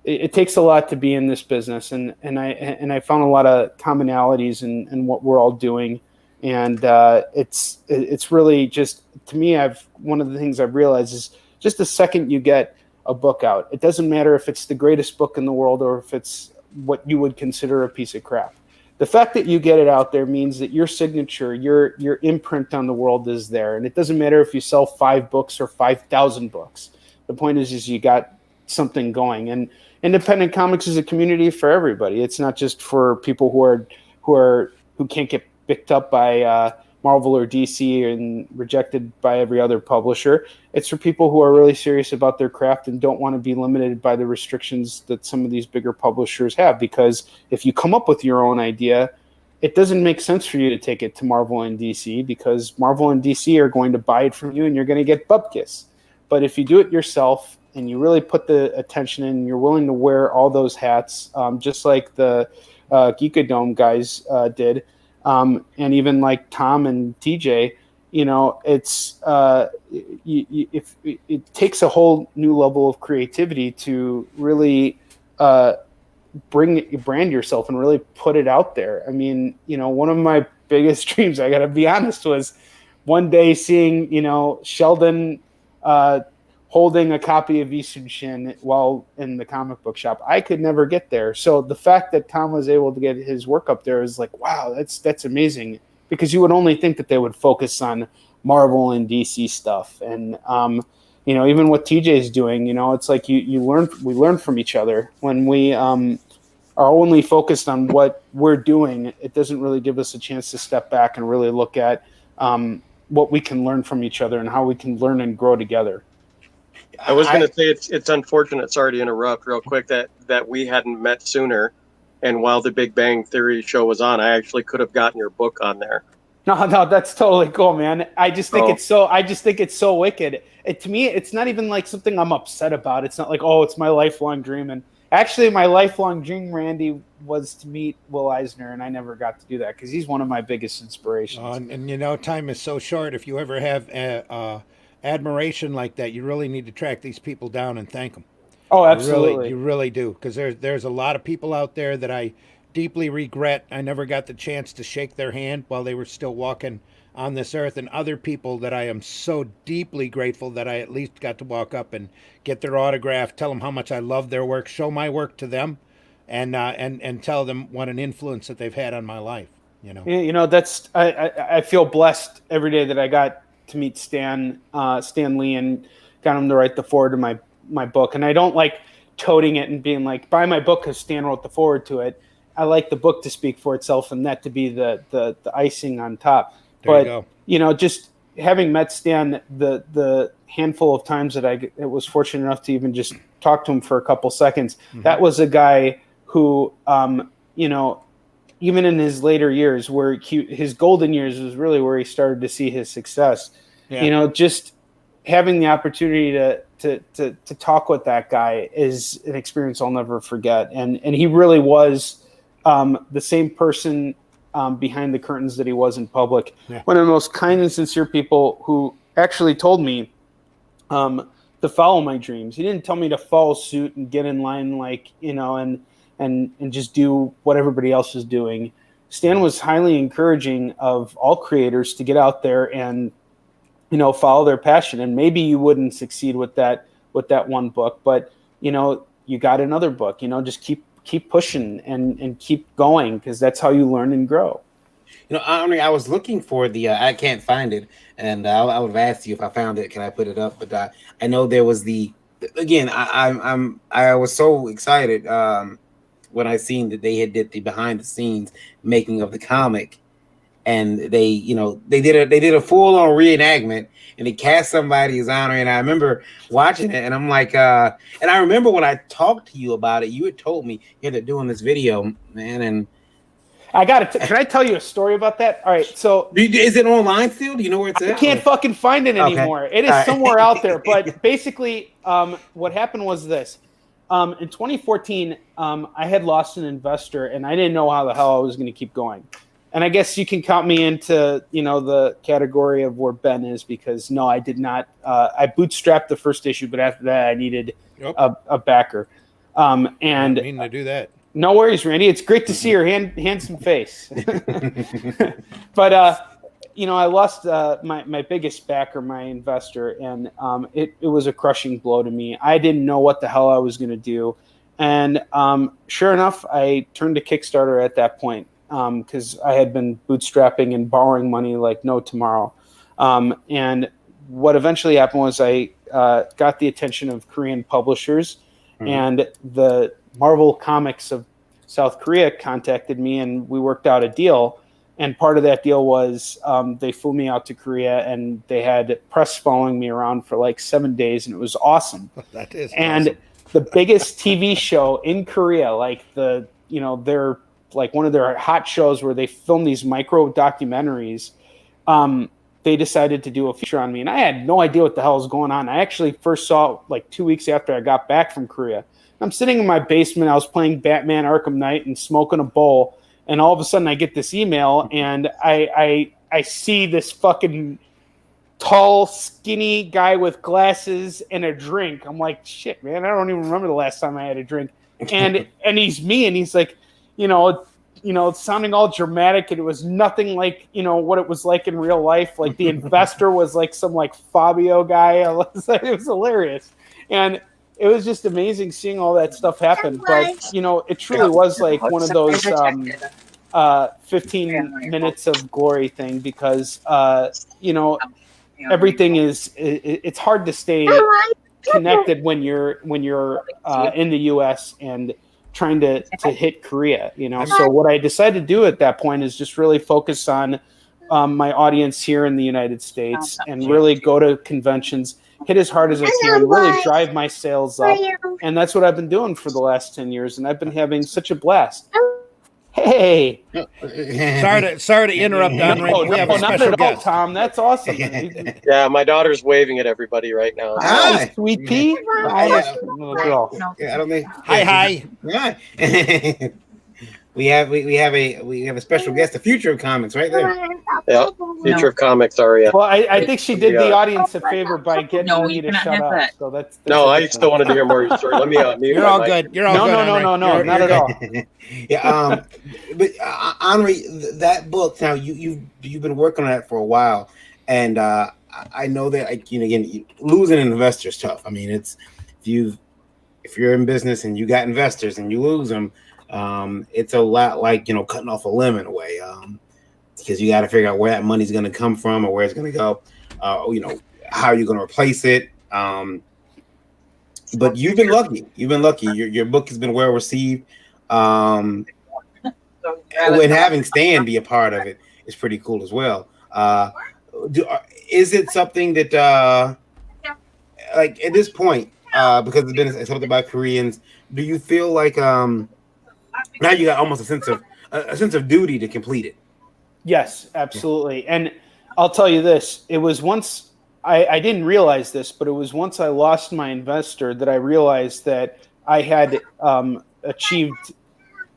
it takes a lot to be in this business, and I found a lot of commonalities in what we're all doing, and it's really just, to me, one of the things I've realized is just the second you get a book out, it doesn't matter if it's the greatest book in the world or if it's what you would consider a piece of crap. The fact that you get it out there means that your signature, your imprint on the world is there, and it doesn't matter if you sell 5 books or 5,000 books. The point is you got something going, and independent comics is a community for everybody. It's not just for people who can't get picked up by Marvel or DC and rejected by every other publisher. It's for people who are really serious about their craft and don't want to be limited by the restrictions that some of these bigger publishers have. Because if you come up with your own idea, it doesn't make sense for you to take it to Marvel and DC, because Marvel and DC are going to buy it from you and you're going to get bupkis. But if you do it yourself and you really put the attention in, you're willing to wear all those hats, just like the Geekadome guys did, and even like Tom and TJ, it takes a whole new level of creativity to really brand yourself and really put it out there. I mean, one of my biggest dreams, I got to be honest, was one day seeing, Sheldon holding a copy of Yi Sun-shin while in the comic book shop. I could never get there. So the fact that Tom was able to get his work up there is like, wow, that's amazing, because you would only think that they would focus on Marvel and DC stuff. And, even what TJ is doing, it's like we learn from each other. When we are only focused on what we're doing, it doesn't really give us a chance to step back and really look at what we can learn from each other and how we can learn and grow together. I was going to say it's unfortunate, sorry to interrupt real quick, that we hadn't met sooner. And while the Big Bang Theory show was on, I actually could have gotten your book on there. No, that's totally cool, man. I just think it's so wicked. To me, it's not even like something I'm upset about. It's not like, oh, it's my lifelong dream. And Actually, my lifelong dream, Randy, was to meet Will Eisner, and I never got to do that because he's one of my biggest inspirations. And you know, time is so short. If you ever have admiration like that, you really need to track these people down and thank them. Oh, absolutely. You really do, because there's a lot of people out there that I deeply regret I never got the chance to shake their hand while they were still walking on this earth, and other people that I am so deeply grateful that I at least got to walk up and get their autograph, tell them how much I love their work, show my work to them, and tell them what an influence that they've had on my life. You know, that's I feel blessed every day that I got to meet Stan Lee and got him to write the forward to my book. And I don't like toting it and being like, buy my book because Stan wrote the forward to it. I like the book to speak for itself and that to be the icing on top. There you go. You know, just having met Stan the handful of times that I was fortunate enough to even just talk to him for a couple seconds, that was a guy who, you know, even in his later years, where his golden years was really where he started to see his success. Yeah. You know, just having the opportunity to talk with that guy is an experience I'll never forget. And he really was the same person behind the curtains that he was in public. Yeah. One of the most kind and sincere people who actually told me to follow my dreams. He didn't tell me to follow suit and get in line like, you know, and just do what everybody else is doing. Stan was highly encouraging of all creators to get out there and, you know, follow their passion. And maybe you wouldn't succeed with that one book, but, you know, you got another book, you know, just keep pushing and keep going, because that's how you learn and grow. You know, I was looking for the, I can't find it, and I would have asked you if I found it, can I put it up? But I know there was again, I was so excited when I seen that they had did the behind the scenes making of the comic, and they, you know, they did a full on reenactment, and they cast somebody as honor. And I remember watching it, and I'm like, and I remember when I talked to you about it, you had told me you had doing this video, man, and I got it. Can I tell you a story about that? All right. So is it online still? Do you know where it's at? I can't fucking find it anymore. Okay. It is somewhere out there. But basically, what happened was this. In 2014, I had lost an investor, and I didn't know how the hell I was going to keep going. And I guess you can count me into, you know, the category of where Ben is, because no, I did not. I bootstrapped the first ip, but after that, I needed a backer. And I didn't mean to do that. No worries, Randy. It's great to see your handsome face. But you know, I lost my biggest backer, my investor, and it was a crushing blow to me. I didn't know what the hell I was going to do, and sure enough, I turned to Kickstarter at that point because I had been bootstrapping and borrowing money like no tomorrow. And what eventually happened was I got the attention of Korean publishers, and the Marvel Comics of South Korea contacted me, and we worked out a deal. And part of that deal was they flew me out to Korea, and they had press following me around for like 7 days, and it was awesome. That is and awesome. The biggest TV show in Korea, like they're like one of their hot shows where they film these micro documentaries. They decided to do a feature on me, and I had no idea what the hell was going on. I actually first saw like 2 weeks after I got back from Korea. I'm sitting in my basement. I was playing Batman Arkham Knight and smoking a bowl. And all of a sudden I get this email, and I see this fucking tall, skinny guy with glasses and a drink. I'm like, shit, man, I don't even remember the last time I had a drink. And he's me, and he's like, you know, sounding all dramatic, and it was nothing like, you know, what it was like in real life. Like the investor was like some like Fabio guy. It was hilarious. And it was just amazing seeing all that stuff happen. But, you know, it truly was like one of those 15 minutes of glory thing, because, you know, everything it's hard to stay connected when you're in the U.S. and trying to hit Korea, you know. So what I decided to do at that point is just really focus on my audience here in the United States and really go to conventions, hit as hard as I can, really drive my sales up. And that's what I've been doing for the last 10 years. And I've been having such a blast. Hey, Hey. Sorry to interrupt, Henry. No, We have a not special at all, guest. Tom. That's awesome. Yeah, my daughter's waving at everybody right now. So. Hi, sweet pea. Oh, this little girl. Yeah, I don't think. Hi. Hi. we have a special guest, the future of comics, right there. Yeah, future of comics, Aria. Well, I think she did the audience a favor by getting me to shut up. that. So that's No, I still wanted to hear more of your story. Let me mute You're my all mic. good. You're all good. No, Henry. not at all. Yeah, but Henri, that book. Now you've been working on that for a while, and I know that again, losing an investor is tough. I mean, it's if you're in business and you got investors and you lose them, it's a lot like cutting off a limb in a way, because you got to figure out where that money's going to come from or where it's going to go. How you're going to replace it. But you've been lucky. Your book has been well received. And having Stan be a part of it is pretty cool as well. Is it something that, like at this point, because it's been something about Koreans, do you feel like now you got almost a sense of duty to complete it? Yes, absolutely. And I'll tell you this: it was once I didn't realize this, but it was once I lost my investor that I realized that I had achieved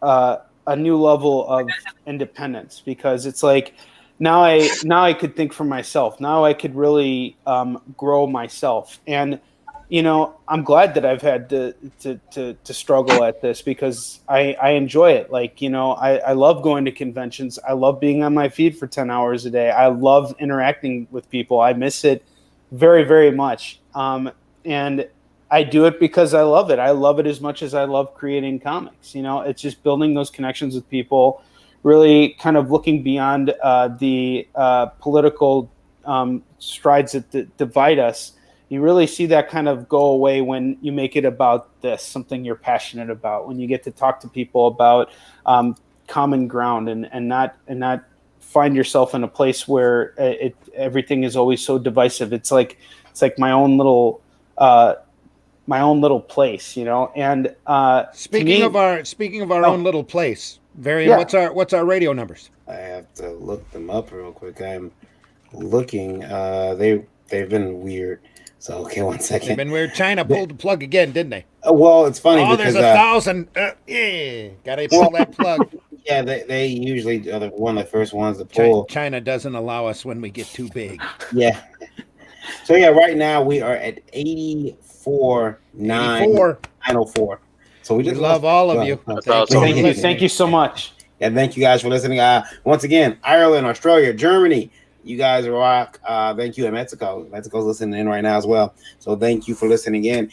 a new level of independence, because it's like now I could think for myself. Now I could really grow myself, and I'm glad that I've had to struggle at this, because I enjoy it. Like I love going to conventions. I love being on my feed for 10 hours a day. I love interacting with people. I miss it very, very much. And I do it because I love it. I love it as much as I love creating comics. It's just building those connections with people, really kind of looking beyond the political strides that divide us. You really see that kind of go away when you make it about this, something you're passionate about, when you get to talk to people about common ground and not find yourself in a place where everything is always so divisive. It's like my own little place, And speaking of our own little place, what's our radio numbers? I have to look them up real quick. I'm looking. They've been weird. So okay, 1 second. They've been weird. China pulled the plug again, didn't they? Well, it's funny. Oh, because, there's 1,000. Gotta pull that plug. Yeah, they usually are one of the first ones to pull. China doesn't allow us when we get too big. Yeah. So yeah, right now we are at 84,904. So we just love all of you. Thank you so much. Yeah, thank you guys for listening. Once again, Ireland, Australia, Germany. You guys rock. Thank you. And Mexico. Mexico's listening in right now as well. So thank you for listening in.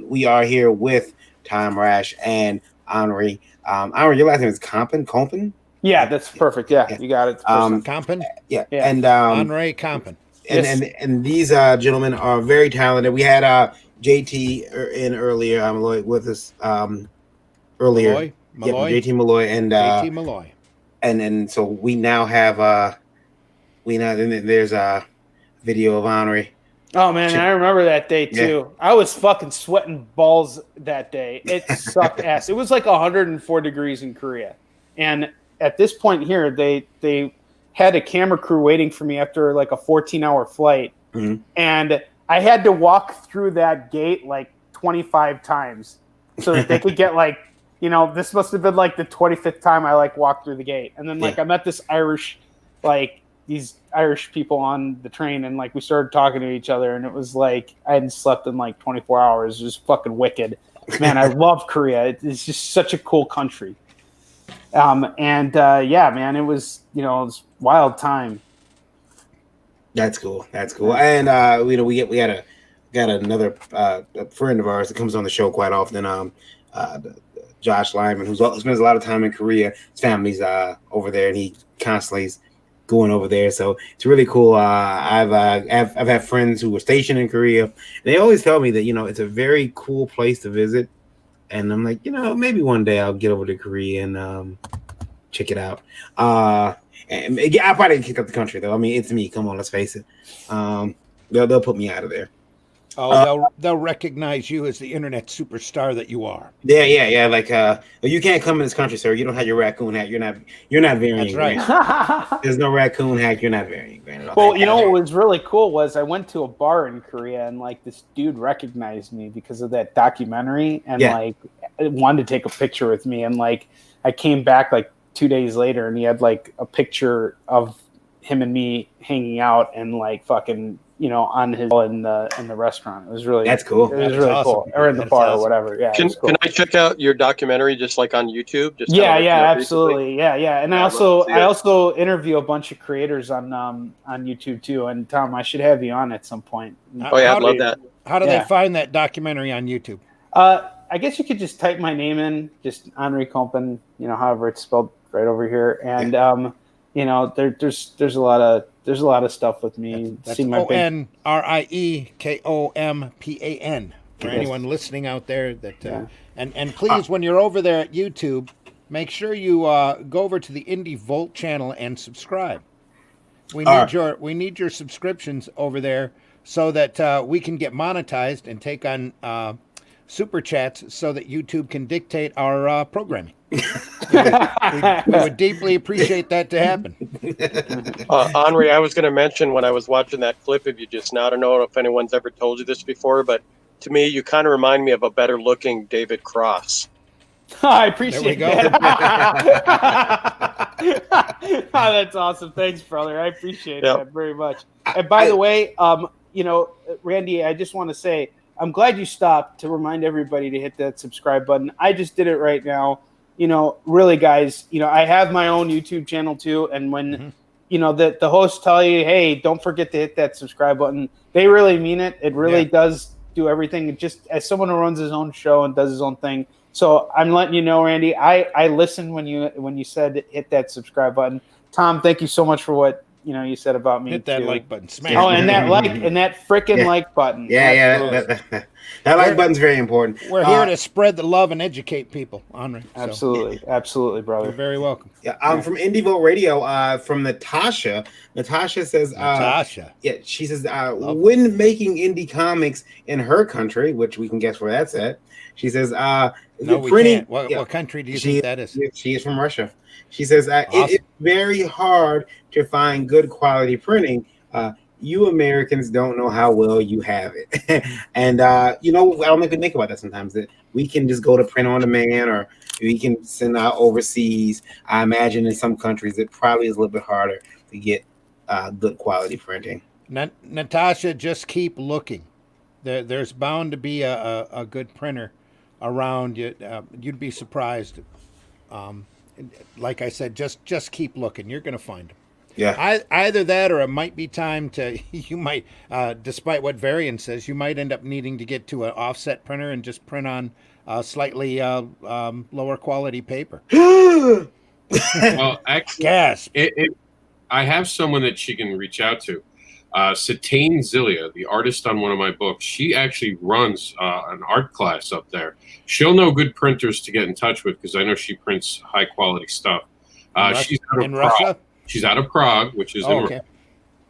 We are here with Tom Rash and Henri. Henri, your last name is Compen? Yeah, that's perfect. Yeah, you got it. Compen? Yeah. And Henri Compen. And these gentlemen are very talented. We had JT in earlier. Lloyd with us earlier. Malloy. JT Malloy and JT Malloy. And so we now have there's a video of Henri. Oh man, I remember that day too. Yeah. I was fucking sweating balls that day. It sucked ass. It was like 104 degrees in Korea, and at this point here, they had a camera crew waiting for me after like a 14-hour flight, and I had to walk through that gate like 25 times so that they could get like, this must have been like the 25th time I like walked through the gate, and then I met this these Irish people on the train, and like we started talking to each other, and it was like I hadn't slept in like 24 hours. It was fucking wicked. Man, I love Korea. It's just such a cool country. Yeah, man, it was it was wild time. That's cool. And we got another friend of ours that comes on the show quite often. Josh Lyman, who spends a lot of time in Korea. His family's over there, and he constantly is going over there, so it's really cool. I've had friends who were stationed in Korea, and they always tell me that it's a very cool place to visit, and I'm like, maybe one day I'll get over to Korea and check it out. And I'll probably kick up the country though. I mean, it's me. Come on, let's face it. They'll put me out of there. Oh, they'll recognize you as the internet superstar that you are. Yeah. Like, you can't come in this country, sir. You don't have your raccoon hat. You're not varying. That's right. There's no raccoon hat. You're not varying. Well, you know what was really cool was I went to a bar in Korea and like this dude recognized me because of that documentary and like wanted to take a picture with me, and like I came back like 2 days later and he had like a picture of him and me hanging out and like fucking, you know, on his in the restaurant. It was really cool. It was really awesome. cool. Or in the bar or whatever. Yeah. Can I check out your documentary just like on YouTube? Just kinda looking up absolutely. recently? Yeah. And I also interview a bunch of creators on YouTube too. And Tom, I should have you on at some point. Oh yeah, I'd love that. How do they find that documentary on YouTube? I guess you could just type my name in, just Henri Compen, you know, however it's spelled right over here. And you know, there's a lot of stuff with me. That's ONRIEKOMPAN for anyone listening out there. That and please, when you're over there at YouTube, make sure you go over to the Indie Volt channel and subscribe. We need your subscriptions over there so that we can get monetized and take on super chats so that YouTube can dictate our programming. we would deeply appreciate that to happen. Henri, I was going to mention when I was watching that clip of you just now, I don't know if anyone's ever told you this before, but to me, you kind of remind me of a better looking David Cross. I appreciate that. That's awesome. Thanks, brother. I appreciate that very much. And by the way, you know, Randy, I just want to say, I'm glad you stopped to remind everybody to hit that subscribe button. I just did it right now. You know, really, guys, you know, I have my own YouTube channel too. And when, you know, the hosts tell you, hey, don't forget to hit that subscribe button, they really mean it. It really does do everything. Just as someone who runs his own show and does his own thing. So I'm letting you know, Randy, I listened when you said hit that subscribe button. Tom, thank you so much for what you said about me. Hit that too. like button. Smash. Oh, and that freaking like button. That like button's very important. We're here to spread the love and educate people, Henri. Absolutely, brother. You're very welcome. Yeah, from Indie Vote Radio, from Natasha. Natasha says, she says, when making indie comics in her country, which we can guess where that's at, she says, we can't. What country do you think that is? She is from Russia. She says, it's very hard to find good quality printing. You Americans don't know how well you have it. And, you know, I don't think about that sometimes, that we can just go to print on demand or we can send out overseas. I imagine in some countries it probably is a little bit harder to get good quality printing. Natasha, just keep looking. There's bound to be a good printer around. You'd be surprised. Like I said, just keep looking. You're going to find them. Yeah. Either that, or it might be time to. You might, despite what Varian says, you might end up needing to get to an offset printer and just print on slightly lower quality paper. Well, actually, gasp. I have someone that she can reach out to. Satane Zilia, the artist on one of my books, she actually runs an art class up there. She'll know good printers to get in touch with because I know she prints high quality stuff. She's out of Russia. She's out of Prague, which is in Russia.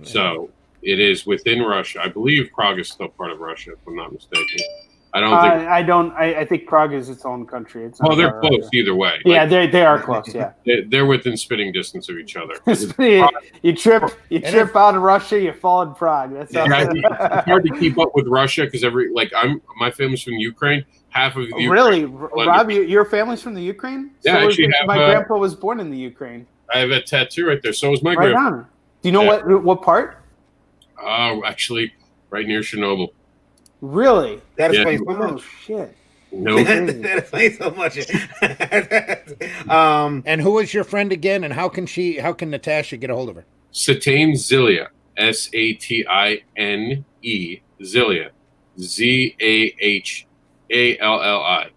So it is within Russia. I believe Prague is still part of Russia, if I'm not mistaken. I think Prague is its own country. It's they're close either way. Yeah, they are close. Yeah, they're within spitting distance of each other. you trip out of Russia, you fall in Prague. That's it's hard to keep up with Russia because my family's from Ukraine. Half of the really, Rob, your family's from the Ukraine. Yeah, so actually, my grandpa was born in the Ukraine. I have a tattoo right there. So is my grandpa. grandpa. Do you know what part? Actually, right near Chernobyl. Really? That explains so much. Oh shit. No. That explains so much. And who is your friend again? And how can Natasha get a hold of her? Satane Zilia, Satine Zilia, ZAHALLI.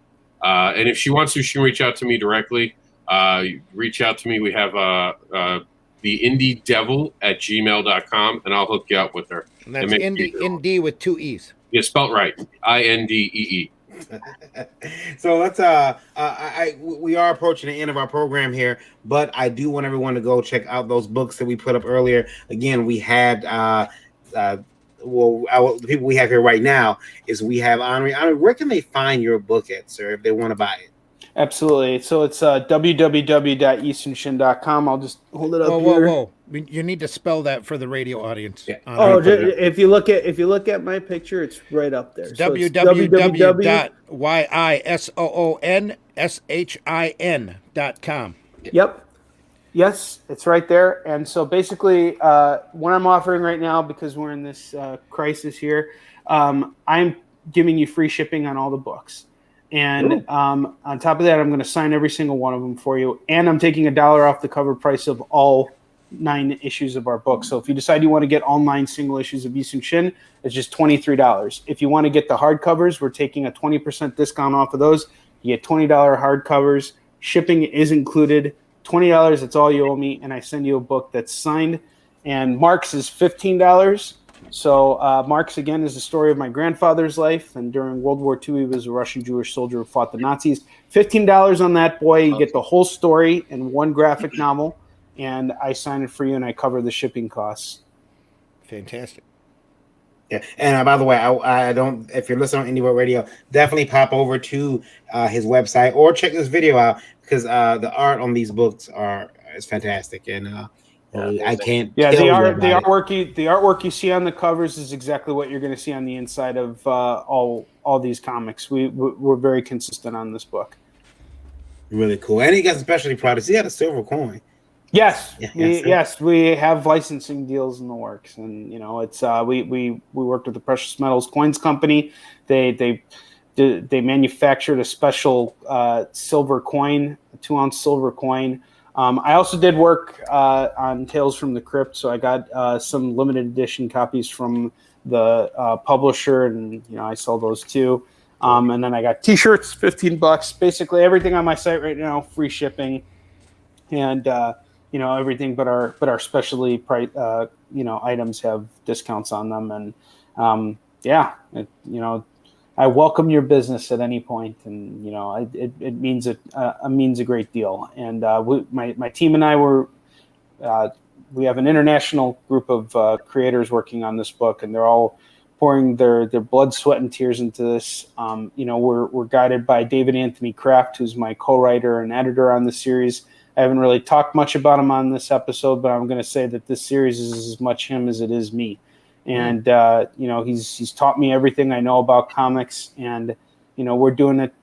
And if she wants to, she can reach out to me directly. Reach out to me. We have the Indie Devil at gmail.com, and I'll hook you up with her. And that's Indie with 2 E's. Yeah, spelled right. INDEE. So let's we are approaching the end of our program here, but I do want everyone to go check out those books that we put up earlier. Again, we had the people we have here right now is we have Henri. Henri, where can they find your book at, sir, if they want to buy it? Absolutely. So it's www.easternshin.com. I'll just hold it up here. Whoa! You need to spell that for the radio audience. Yeah. If you look at my picture, it's right up there. So www.yisoonshin.com. Yep. Yes, it's right there. And so basically, what I'm offering right now, because we're in this crisis here, I'm giving you free shipping on all the books. And on top of that, I'm going to sign every single one of them for you. And I'm taking $1 off the cover price of all 9 issues of our book. So if you decide you want to get all 9 single issues of Eastern Shin, it's just $23. If you want to get the hardcovers, we're taking a 20% discount off of those. You get $20 hardcovers. Shipping is included. $20, that's all you owe me. And I send you a book that's signed. And Mark's is $15. So Mark's, again, is the story of my grandfather's life. And during World War II, he was a Russian Jewish soldier who fought the Nazis. $15 on that boy. You get the whole story in one graphic novel. And I sign it for you, and I cover the shipping costs. Fantastic. Yeah, and by the way, I don't. If you're listening on IndieVolt Radio, definitely pop over to his website or check this video out because the art on these books is fantastic, and I can't. Yeah, the artwork you see on the covers is exactly what you're going to see on the inside of all these comics. We're very consistent on this book. Really cool, and he got some specialty products. He got a silver coin. Yes, we have licensing deals in the works, and it's we worked with the Precious Metals Coins Company. They manufactured a special silver coin, a 2-ounce silver coin. I also did work on Tales from the Crypt, so I got some limited edition copies from the publisher, and I sell those too. And then I got T-shirts, $15. Basically everything on my site right now, free shipping, and everything but our specialty price items have discounts on them, and I welcome your business at any point, and it means a great deal. And my team and I we have an international group of creators working on this book, and they're all pouring their blood, sweat, and tears into this. We're guided by David Anthony Kraft, who's my co-writer and editor on the series. I haven't really talked much about him on this episode, but I'm going to say that this series is as much him as it is me. And, he's taught me everything I know about comics, and, we're doing it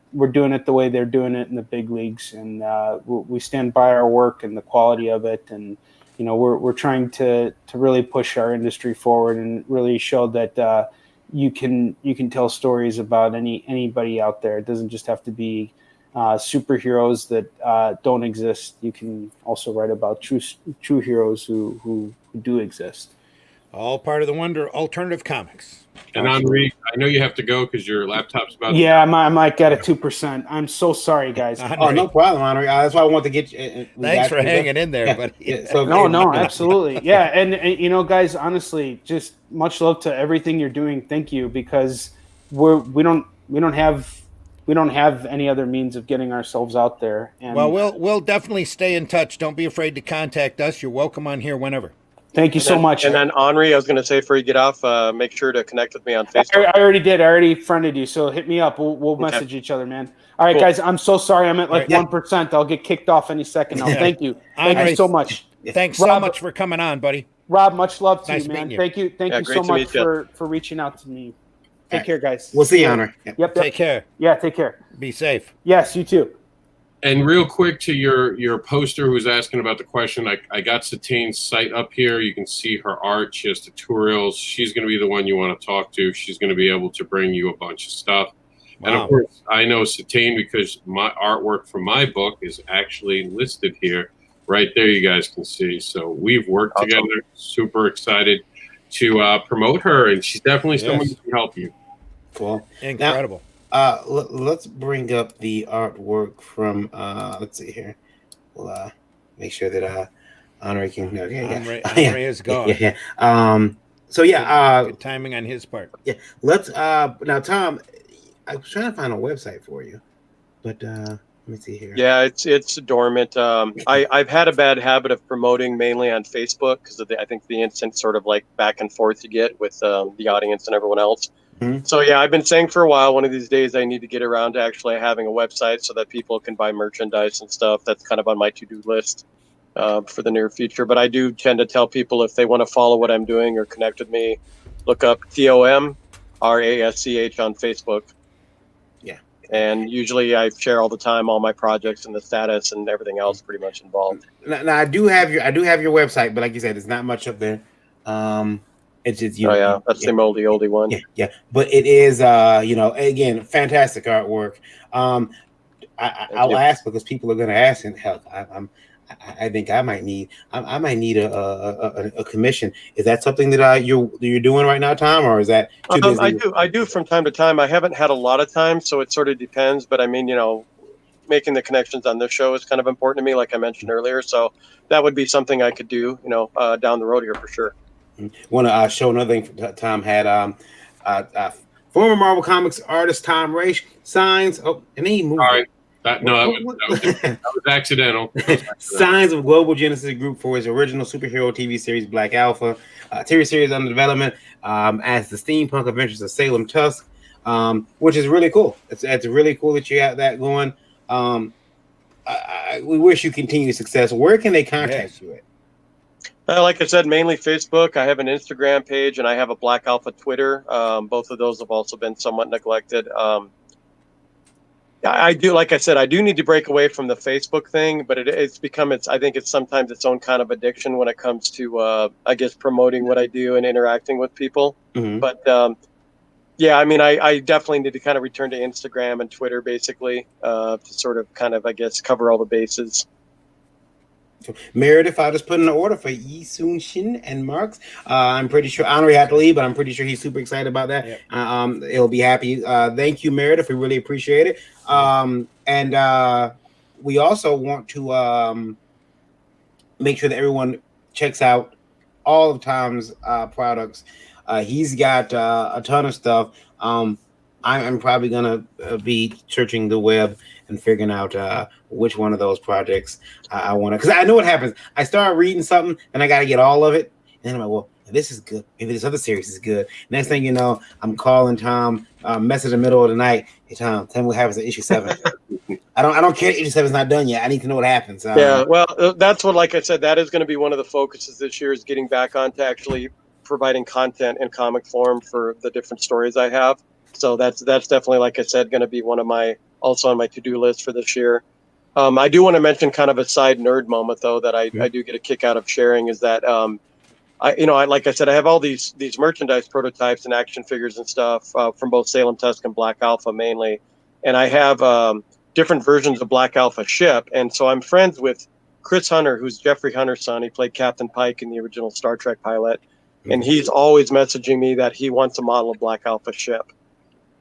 the way they're doing it in the big leagues. And we stand by our work and the quality of it. And, we're trying to really push our industry forward and really show that you can tell stories about anybody out there. It doesn't just have to be superheroes that don't exist. You can also write about true heroes who do exist. All part of the wonder alternative comics. And Henri, I know you have to go because your laptop's about to I might get a 2%. I'm so sorry, guys. Oh, no problem, Henri. That's why I want to get you. Thanks for hanging in there, buddy. No, absolutely. Yeah, and guys, honestly, just much love to everything you're doing. Thank you, because we don't have any other means of getting ourselves out there. And we'll definitely stay in touch. Don't be afraid to contact us. You're welcome on here whenever. Thank you so much. And then Henri, I was going to say before you get off, make sure to connect with me on Facebook. I already did. I already friended you, so hit me up. We'll message each other, man. All right, guys. I'm so sorry. I'm at 1%. I'll get kicked off any second now. Thank you. Thank you so much. Thanks so much for coming on, buddy. Rob, much love to Nice you, man. meeting you. Thank you so much for reaching out to me. Take care, guys. We'll see you, Henri. Yep. Take care. Yeah, take care. Be safe. Yes, you too. And real quick to your poster who's asking about the question, I got Satane's site up here. You can see her art. She has tutorials. She's going to be the one you want to talk to. She's going to be able to bring you a bunch of stuff. Wow. And of course, I know Satane because my artwork from my book is actually listed here. Right there, you guys can see. So we've worked together. Super excited to promote her, and she's definitely someone who can help you. Cool. Incredible. Let's bring up the artwork from let's see here. We'll make sure that Henri can Henri is gone. Good timing on his part. Yeah. Let's now Tom, I was trying to find a website for you, but Let me see here. Yeah, it's dormant. I've had a bad habit of promoting mainly on Facebook because I think the instant sort of like back and forth you get with the audience and everyone else. Mhm. So yeah, I've been saying for a while, one of these days I need to get around to actually having a website so that people can buy merchandise and stuff. That's kind of on my to-do list for the near future. But I do tend to tell people if they want to follow what I'm doing or connect with me, look up TOMRASCH on Facebook. Yeah. And usually I share all the time all my projects and the status and everything else pretty much involved. Now I do have your website, but like you said, it's not much up there. It's just That's the moldy oldie one. Yeah. But it is again, fantastic artwork. I'll ask because people are going to ask, and hell, I think I might need a commission. Is that something that you're doing right now, Tom, or is that too busy? I do from time to time. I haven't had a lot of time, so it sort of depends. But I mean, making the connections on this show is kind of important to me, like I mentioned earlier. So that would be something I could do, down the road here for sure. Want to show another thing Tom had. Former Marvel Comics artist Tom Raich signs. Oh, and then he moved. Sorry. That was accidental. Signs of Global Genesis Group for his original superhero TV series Black Alpha, TV series under development as the Steampunk Adventures of Salem Tusk, which is really cool. It's really cool that you have that going. We wish you continued success. Where can they contact you at? Like I said, mainly Facebook. I have an Instagram page and I have a Black Alpha Twitter. Both of those have also been somewhat neglected. I do, like I said, I do need to break away from the Facebook thing, but it's become I think it's sometimes its own kind of addiction when it comes to, I guess, promoting what I do and interacting with people. Mm-hmm. But yeah, I mean, I definitely need to kind of return to Instagram and Twitter basically to sort of kind of, I guess, cover all the bases. Meredith, I'll just put in an order for Yi Soon Shin and Marks. I'm pretty sure Henri had to leave, but I'm pretty sure he's super excited about that. Yep. He'll be happy. Thank you, Meredith. We really appreciate it. And we also want to make sure that everyone checks out all of Tom's products. He's got a ton of stuff. I'm probably gonna be searching the web and figuring out which one of those projects I want to, because I know what happens. I start reading something and I got to get all of it, and I'm like, well, this is good. Maybe this other series is good. Next thing you know, I'm calling Tom, message in the middle of the night. Hey Tom, tell me what happens in issue 7. I don't care. Issue 7's not done yet. I need to know what happens. Yeah, well, that's what, like I said, that is going to be one of the focuses this year, is getting back onto actually providing content in comic form for the different stories I have. So that's definitely, like I said, going to be one of my, also on my to-do list for this year. I do want to mention kind of a side nerd moment though that I do get a kick out of sharing, is that I like I said, I have all these merchandise prototypes and action figures and stuff from both Salem Tusk and Black Alpha mainly, and I have different versions of Black Alpha ship, and so I'm friends with Chris Hunter, who's Jeffrey Hunter's son. He played Captain Pike in the original Star Trek pilot, and he's always messaging me that he wants a model of Black Alpha ship.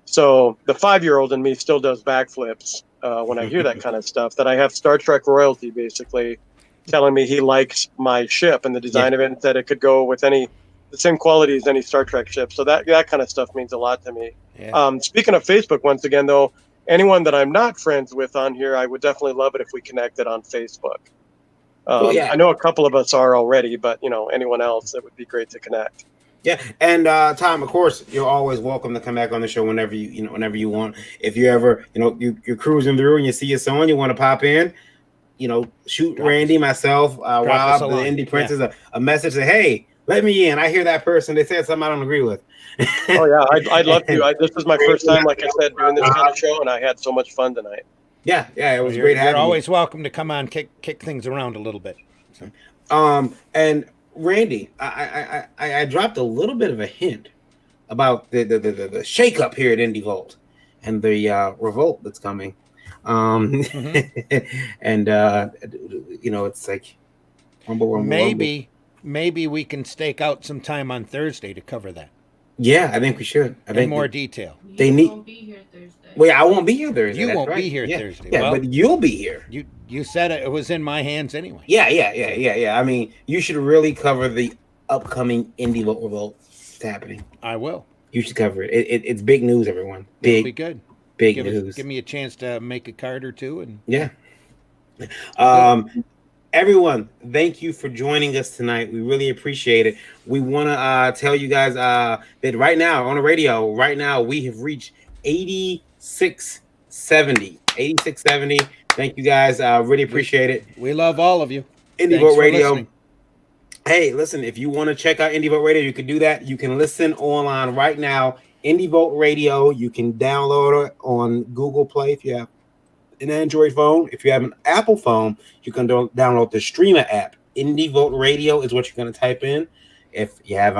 So the 5-year-old in me still does backflips when I hear that kind of stuff, that I have Star Trek royalty basically telling me he likes my ship and the design of it, and that it could go with the same quality as any Star Trek ship. So that kind of stuff means a lot to me. Yeah. Speaking of Facebook, once again, though, anyone that I'm not friends with on here, I would definitely love it if we connected on Facebook. I know a couple of us are already, but anyone else, it would be great to connect. Yeah, and Tom, of course, you're always welcome to come back on the show whenever you want. If you ever, you're cruising through and you see us on, you want to pop in, shoot Randy, myself, Rob, the Indie Princess, a message that, hey, let me in. I hear that person. They said something I don't agree with. Oh yeah, I'd love to. This was my first time, like I said, doing this kind of show, and I had so much fun tonight. Yeah, it was great having you. You're always welcome to come on, kick things around a little bit. So. And Randy, I dropped a little bit of a hint about the shakeup here at Indie Vault and the Revolt that's coming. And it's like rumble. Maybe we can stake out some time on Thursday to cover that. Yeah, I think we should. In more detail. You won't be here Thursday. Well, yeah, I won't be here Thursday. You won't be here Thursday. Yeah, but you'll be here. You said it was in my hands anyway. Yeah. I mean, you should really cover the upcoming Indie Revolt that's happening. I will. You should cover it. It's big news, everyone. Big. It'll be good. Big news. Give me a chance to make a card or two, and yeah. Everyone, thank you for joining us tonight. We really appreciate it. We want to tell you guys that right now on the radio, we have reached 8670. 8670. Thank you guys. Really appreciate it. We love all of you. Indie Vote Radio. Hey, listen, if you want to check out Indie Vote Radio, you can do that. You can listen online right now. Indie Vote Radio. You can download it on Google Play if you have an Android phone. If you have an Apple phone, you can download the Streamer app. Indie Vote Radio is what you're going to type in. If you have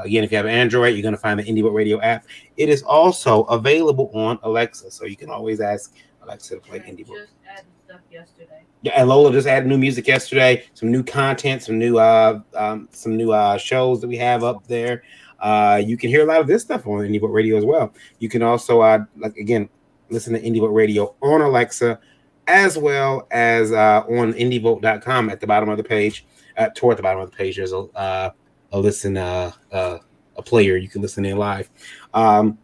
if you have Android, you're going to find the Indie Vote Radio app. It is also available on Alexa, so you can always ask Alexa to play Indie Vote. Just added stuff yesterday. Yeah, and Lola just added new music yesterday. Some new content, some new shows that we have up there. You can hear a lot of this stuff on Indie Vote Radio as well. You can also listen to Indie Vote Radio on Alexa, as well as on indievote.com at the bottom of the page. Toward the bottom of the page, there's a player you can listen in live. You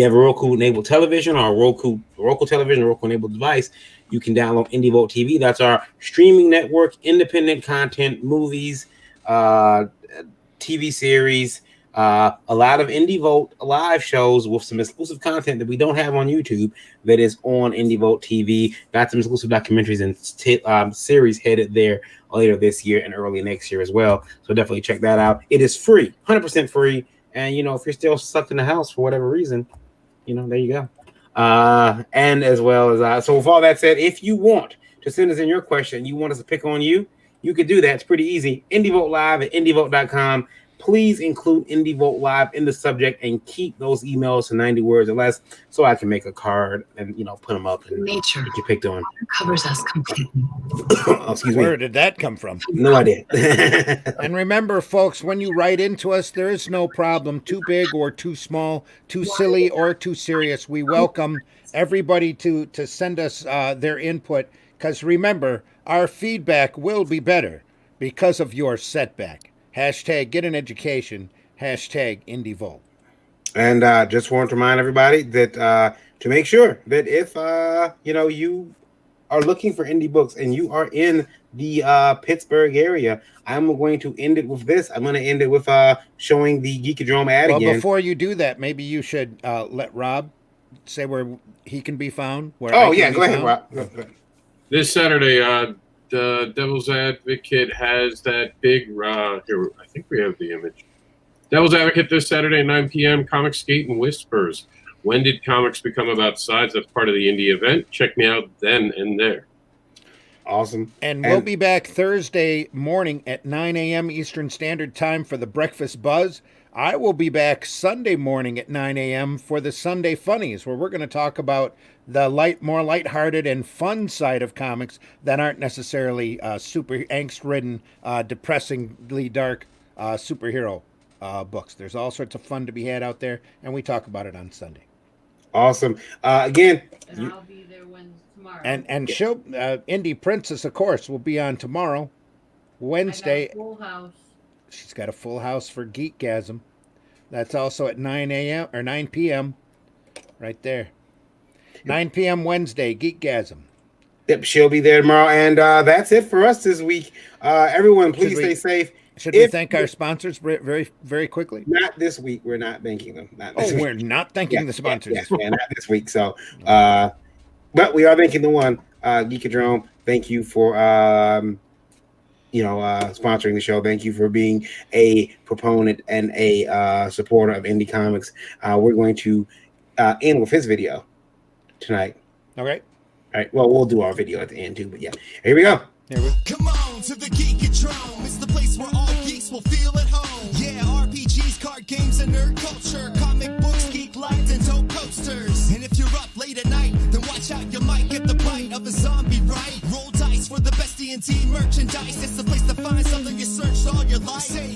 have a Roku enabled television or a Roku television, Roku enabled device, you can download Indie Vote TV. That's our streaming network, independent content, movies, TV series, a lot of Indie Vote live shows with some exclusive content that we don't have on YouTube that is on Indie Vote TV. Got some exclusive documentaries and series headed there later this year and early next year as well. So definitely check that out. It is free, 100% free. And, if you're still stuck in the house for whatever reason, there you go. And as well as, so with all that said, if you want to send us in your question, you want us to pick on you, you can do that. It's pretty easy. Indie Vote Live at indievote.com. Please include Indie Vote Live in the subject and keep those emails to 90 words or less so I can make a card and, put them up and nature get you picked on. Covers us completely. Excuse me. Where did that come from? No idea. And remember, folks, when you write into us, there is no problem. Too big or too small, too silly or too serious. We welcome everybody to send us their input, because remember, our feedback will be better because of your setback. Hashtag get an education. Hashtag Indie Vote. And just want to remind everybody that to make sure that if you are looking for indie books and you are in the Pittsburgh area, I'm going to end it with this. I'm going to end it with showing the Geekadrome ad again. Well, before you do that, maybe you should let Rob say where he can be found. Go ahead, Rob. Go ahead. This Saturday, the Devil's Advocate has that big here. I think we have the image. Devil's Advocate this Saturday at 9 p.m. Comic Skate and Whispers. When did comics become about size? That's part of the indie event. Check me out then and there. Awesome. And we'll be back Thursday morning at 9 a.m. Eastern Standard Time for the Breakfast Buzz. I will be back Sunday morning at 9 a.m. for the Sunday Funnies, where we're going to talk about the more lighthearted and fun side of comics that aren't necessarily super angst-ridden, depressingly dark superhero books. There's all sorts of fun to be had out there, and we talk about it on Sunday. Awesome. Again, and I'll be there tomorrow. And she'll Indie Princess, of course, will be on tomorrow, Wednesday. I got a full house. She's got a full house for Geekgasm. That's also at 9 a.m. or 9 p.m. right there. 9 p.m. Wednesday, Geekgasm. Yep, she'll be there tomorrow. And that's it for us this week. Everyone, please stay safe. Should we thank our sponsors very, very quickly? Not this week. We're not thanking them. We're not thanking the sponsors. Yeah, not this week. So, but we are thanking the one, Geekadrome. Thank you for sponsoring the show. Thank you for being a proponent and a supporter of indie comics. We're going to end with his video tonight. Okay. All right. Well, we'll do our video at the end too. But yeah, here we go. Come on to the Geekadrome. It's the place where all geeks will feel at home. Yeah, RPGs, card games, and nerd culture. Comic books, geek lights, and dope posters. And if you're up late at night, then watch out, you might get the bite of a zombie, right? Roll dice for the best D&D merchandise. It's the place to find something you searched all your life. Say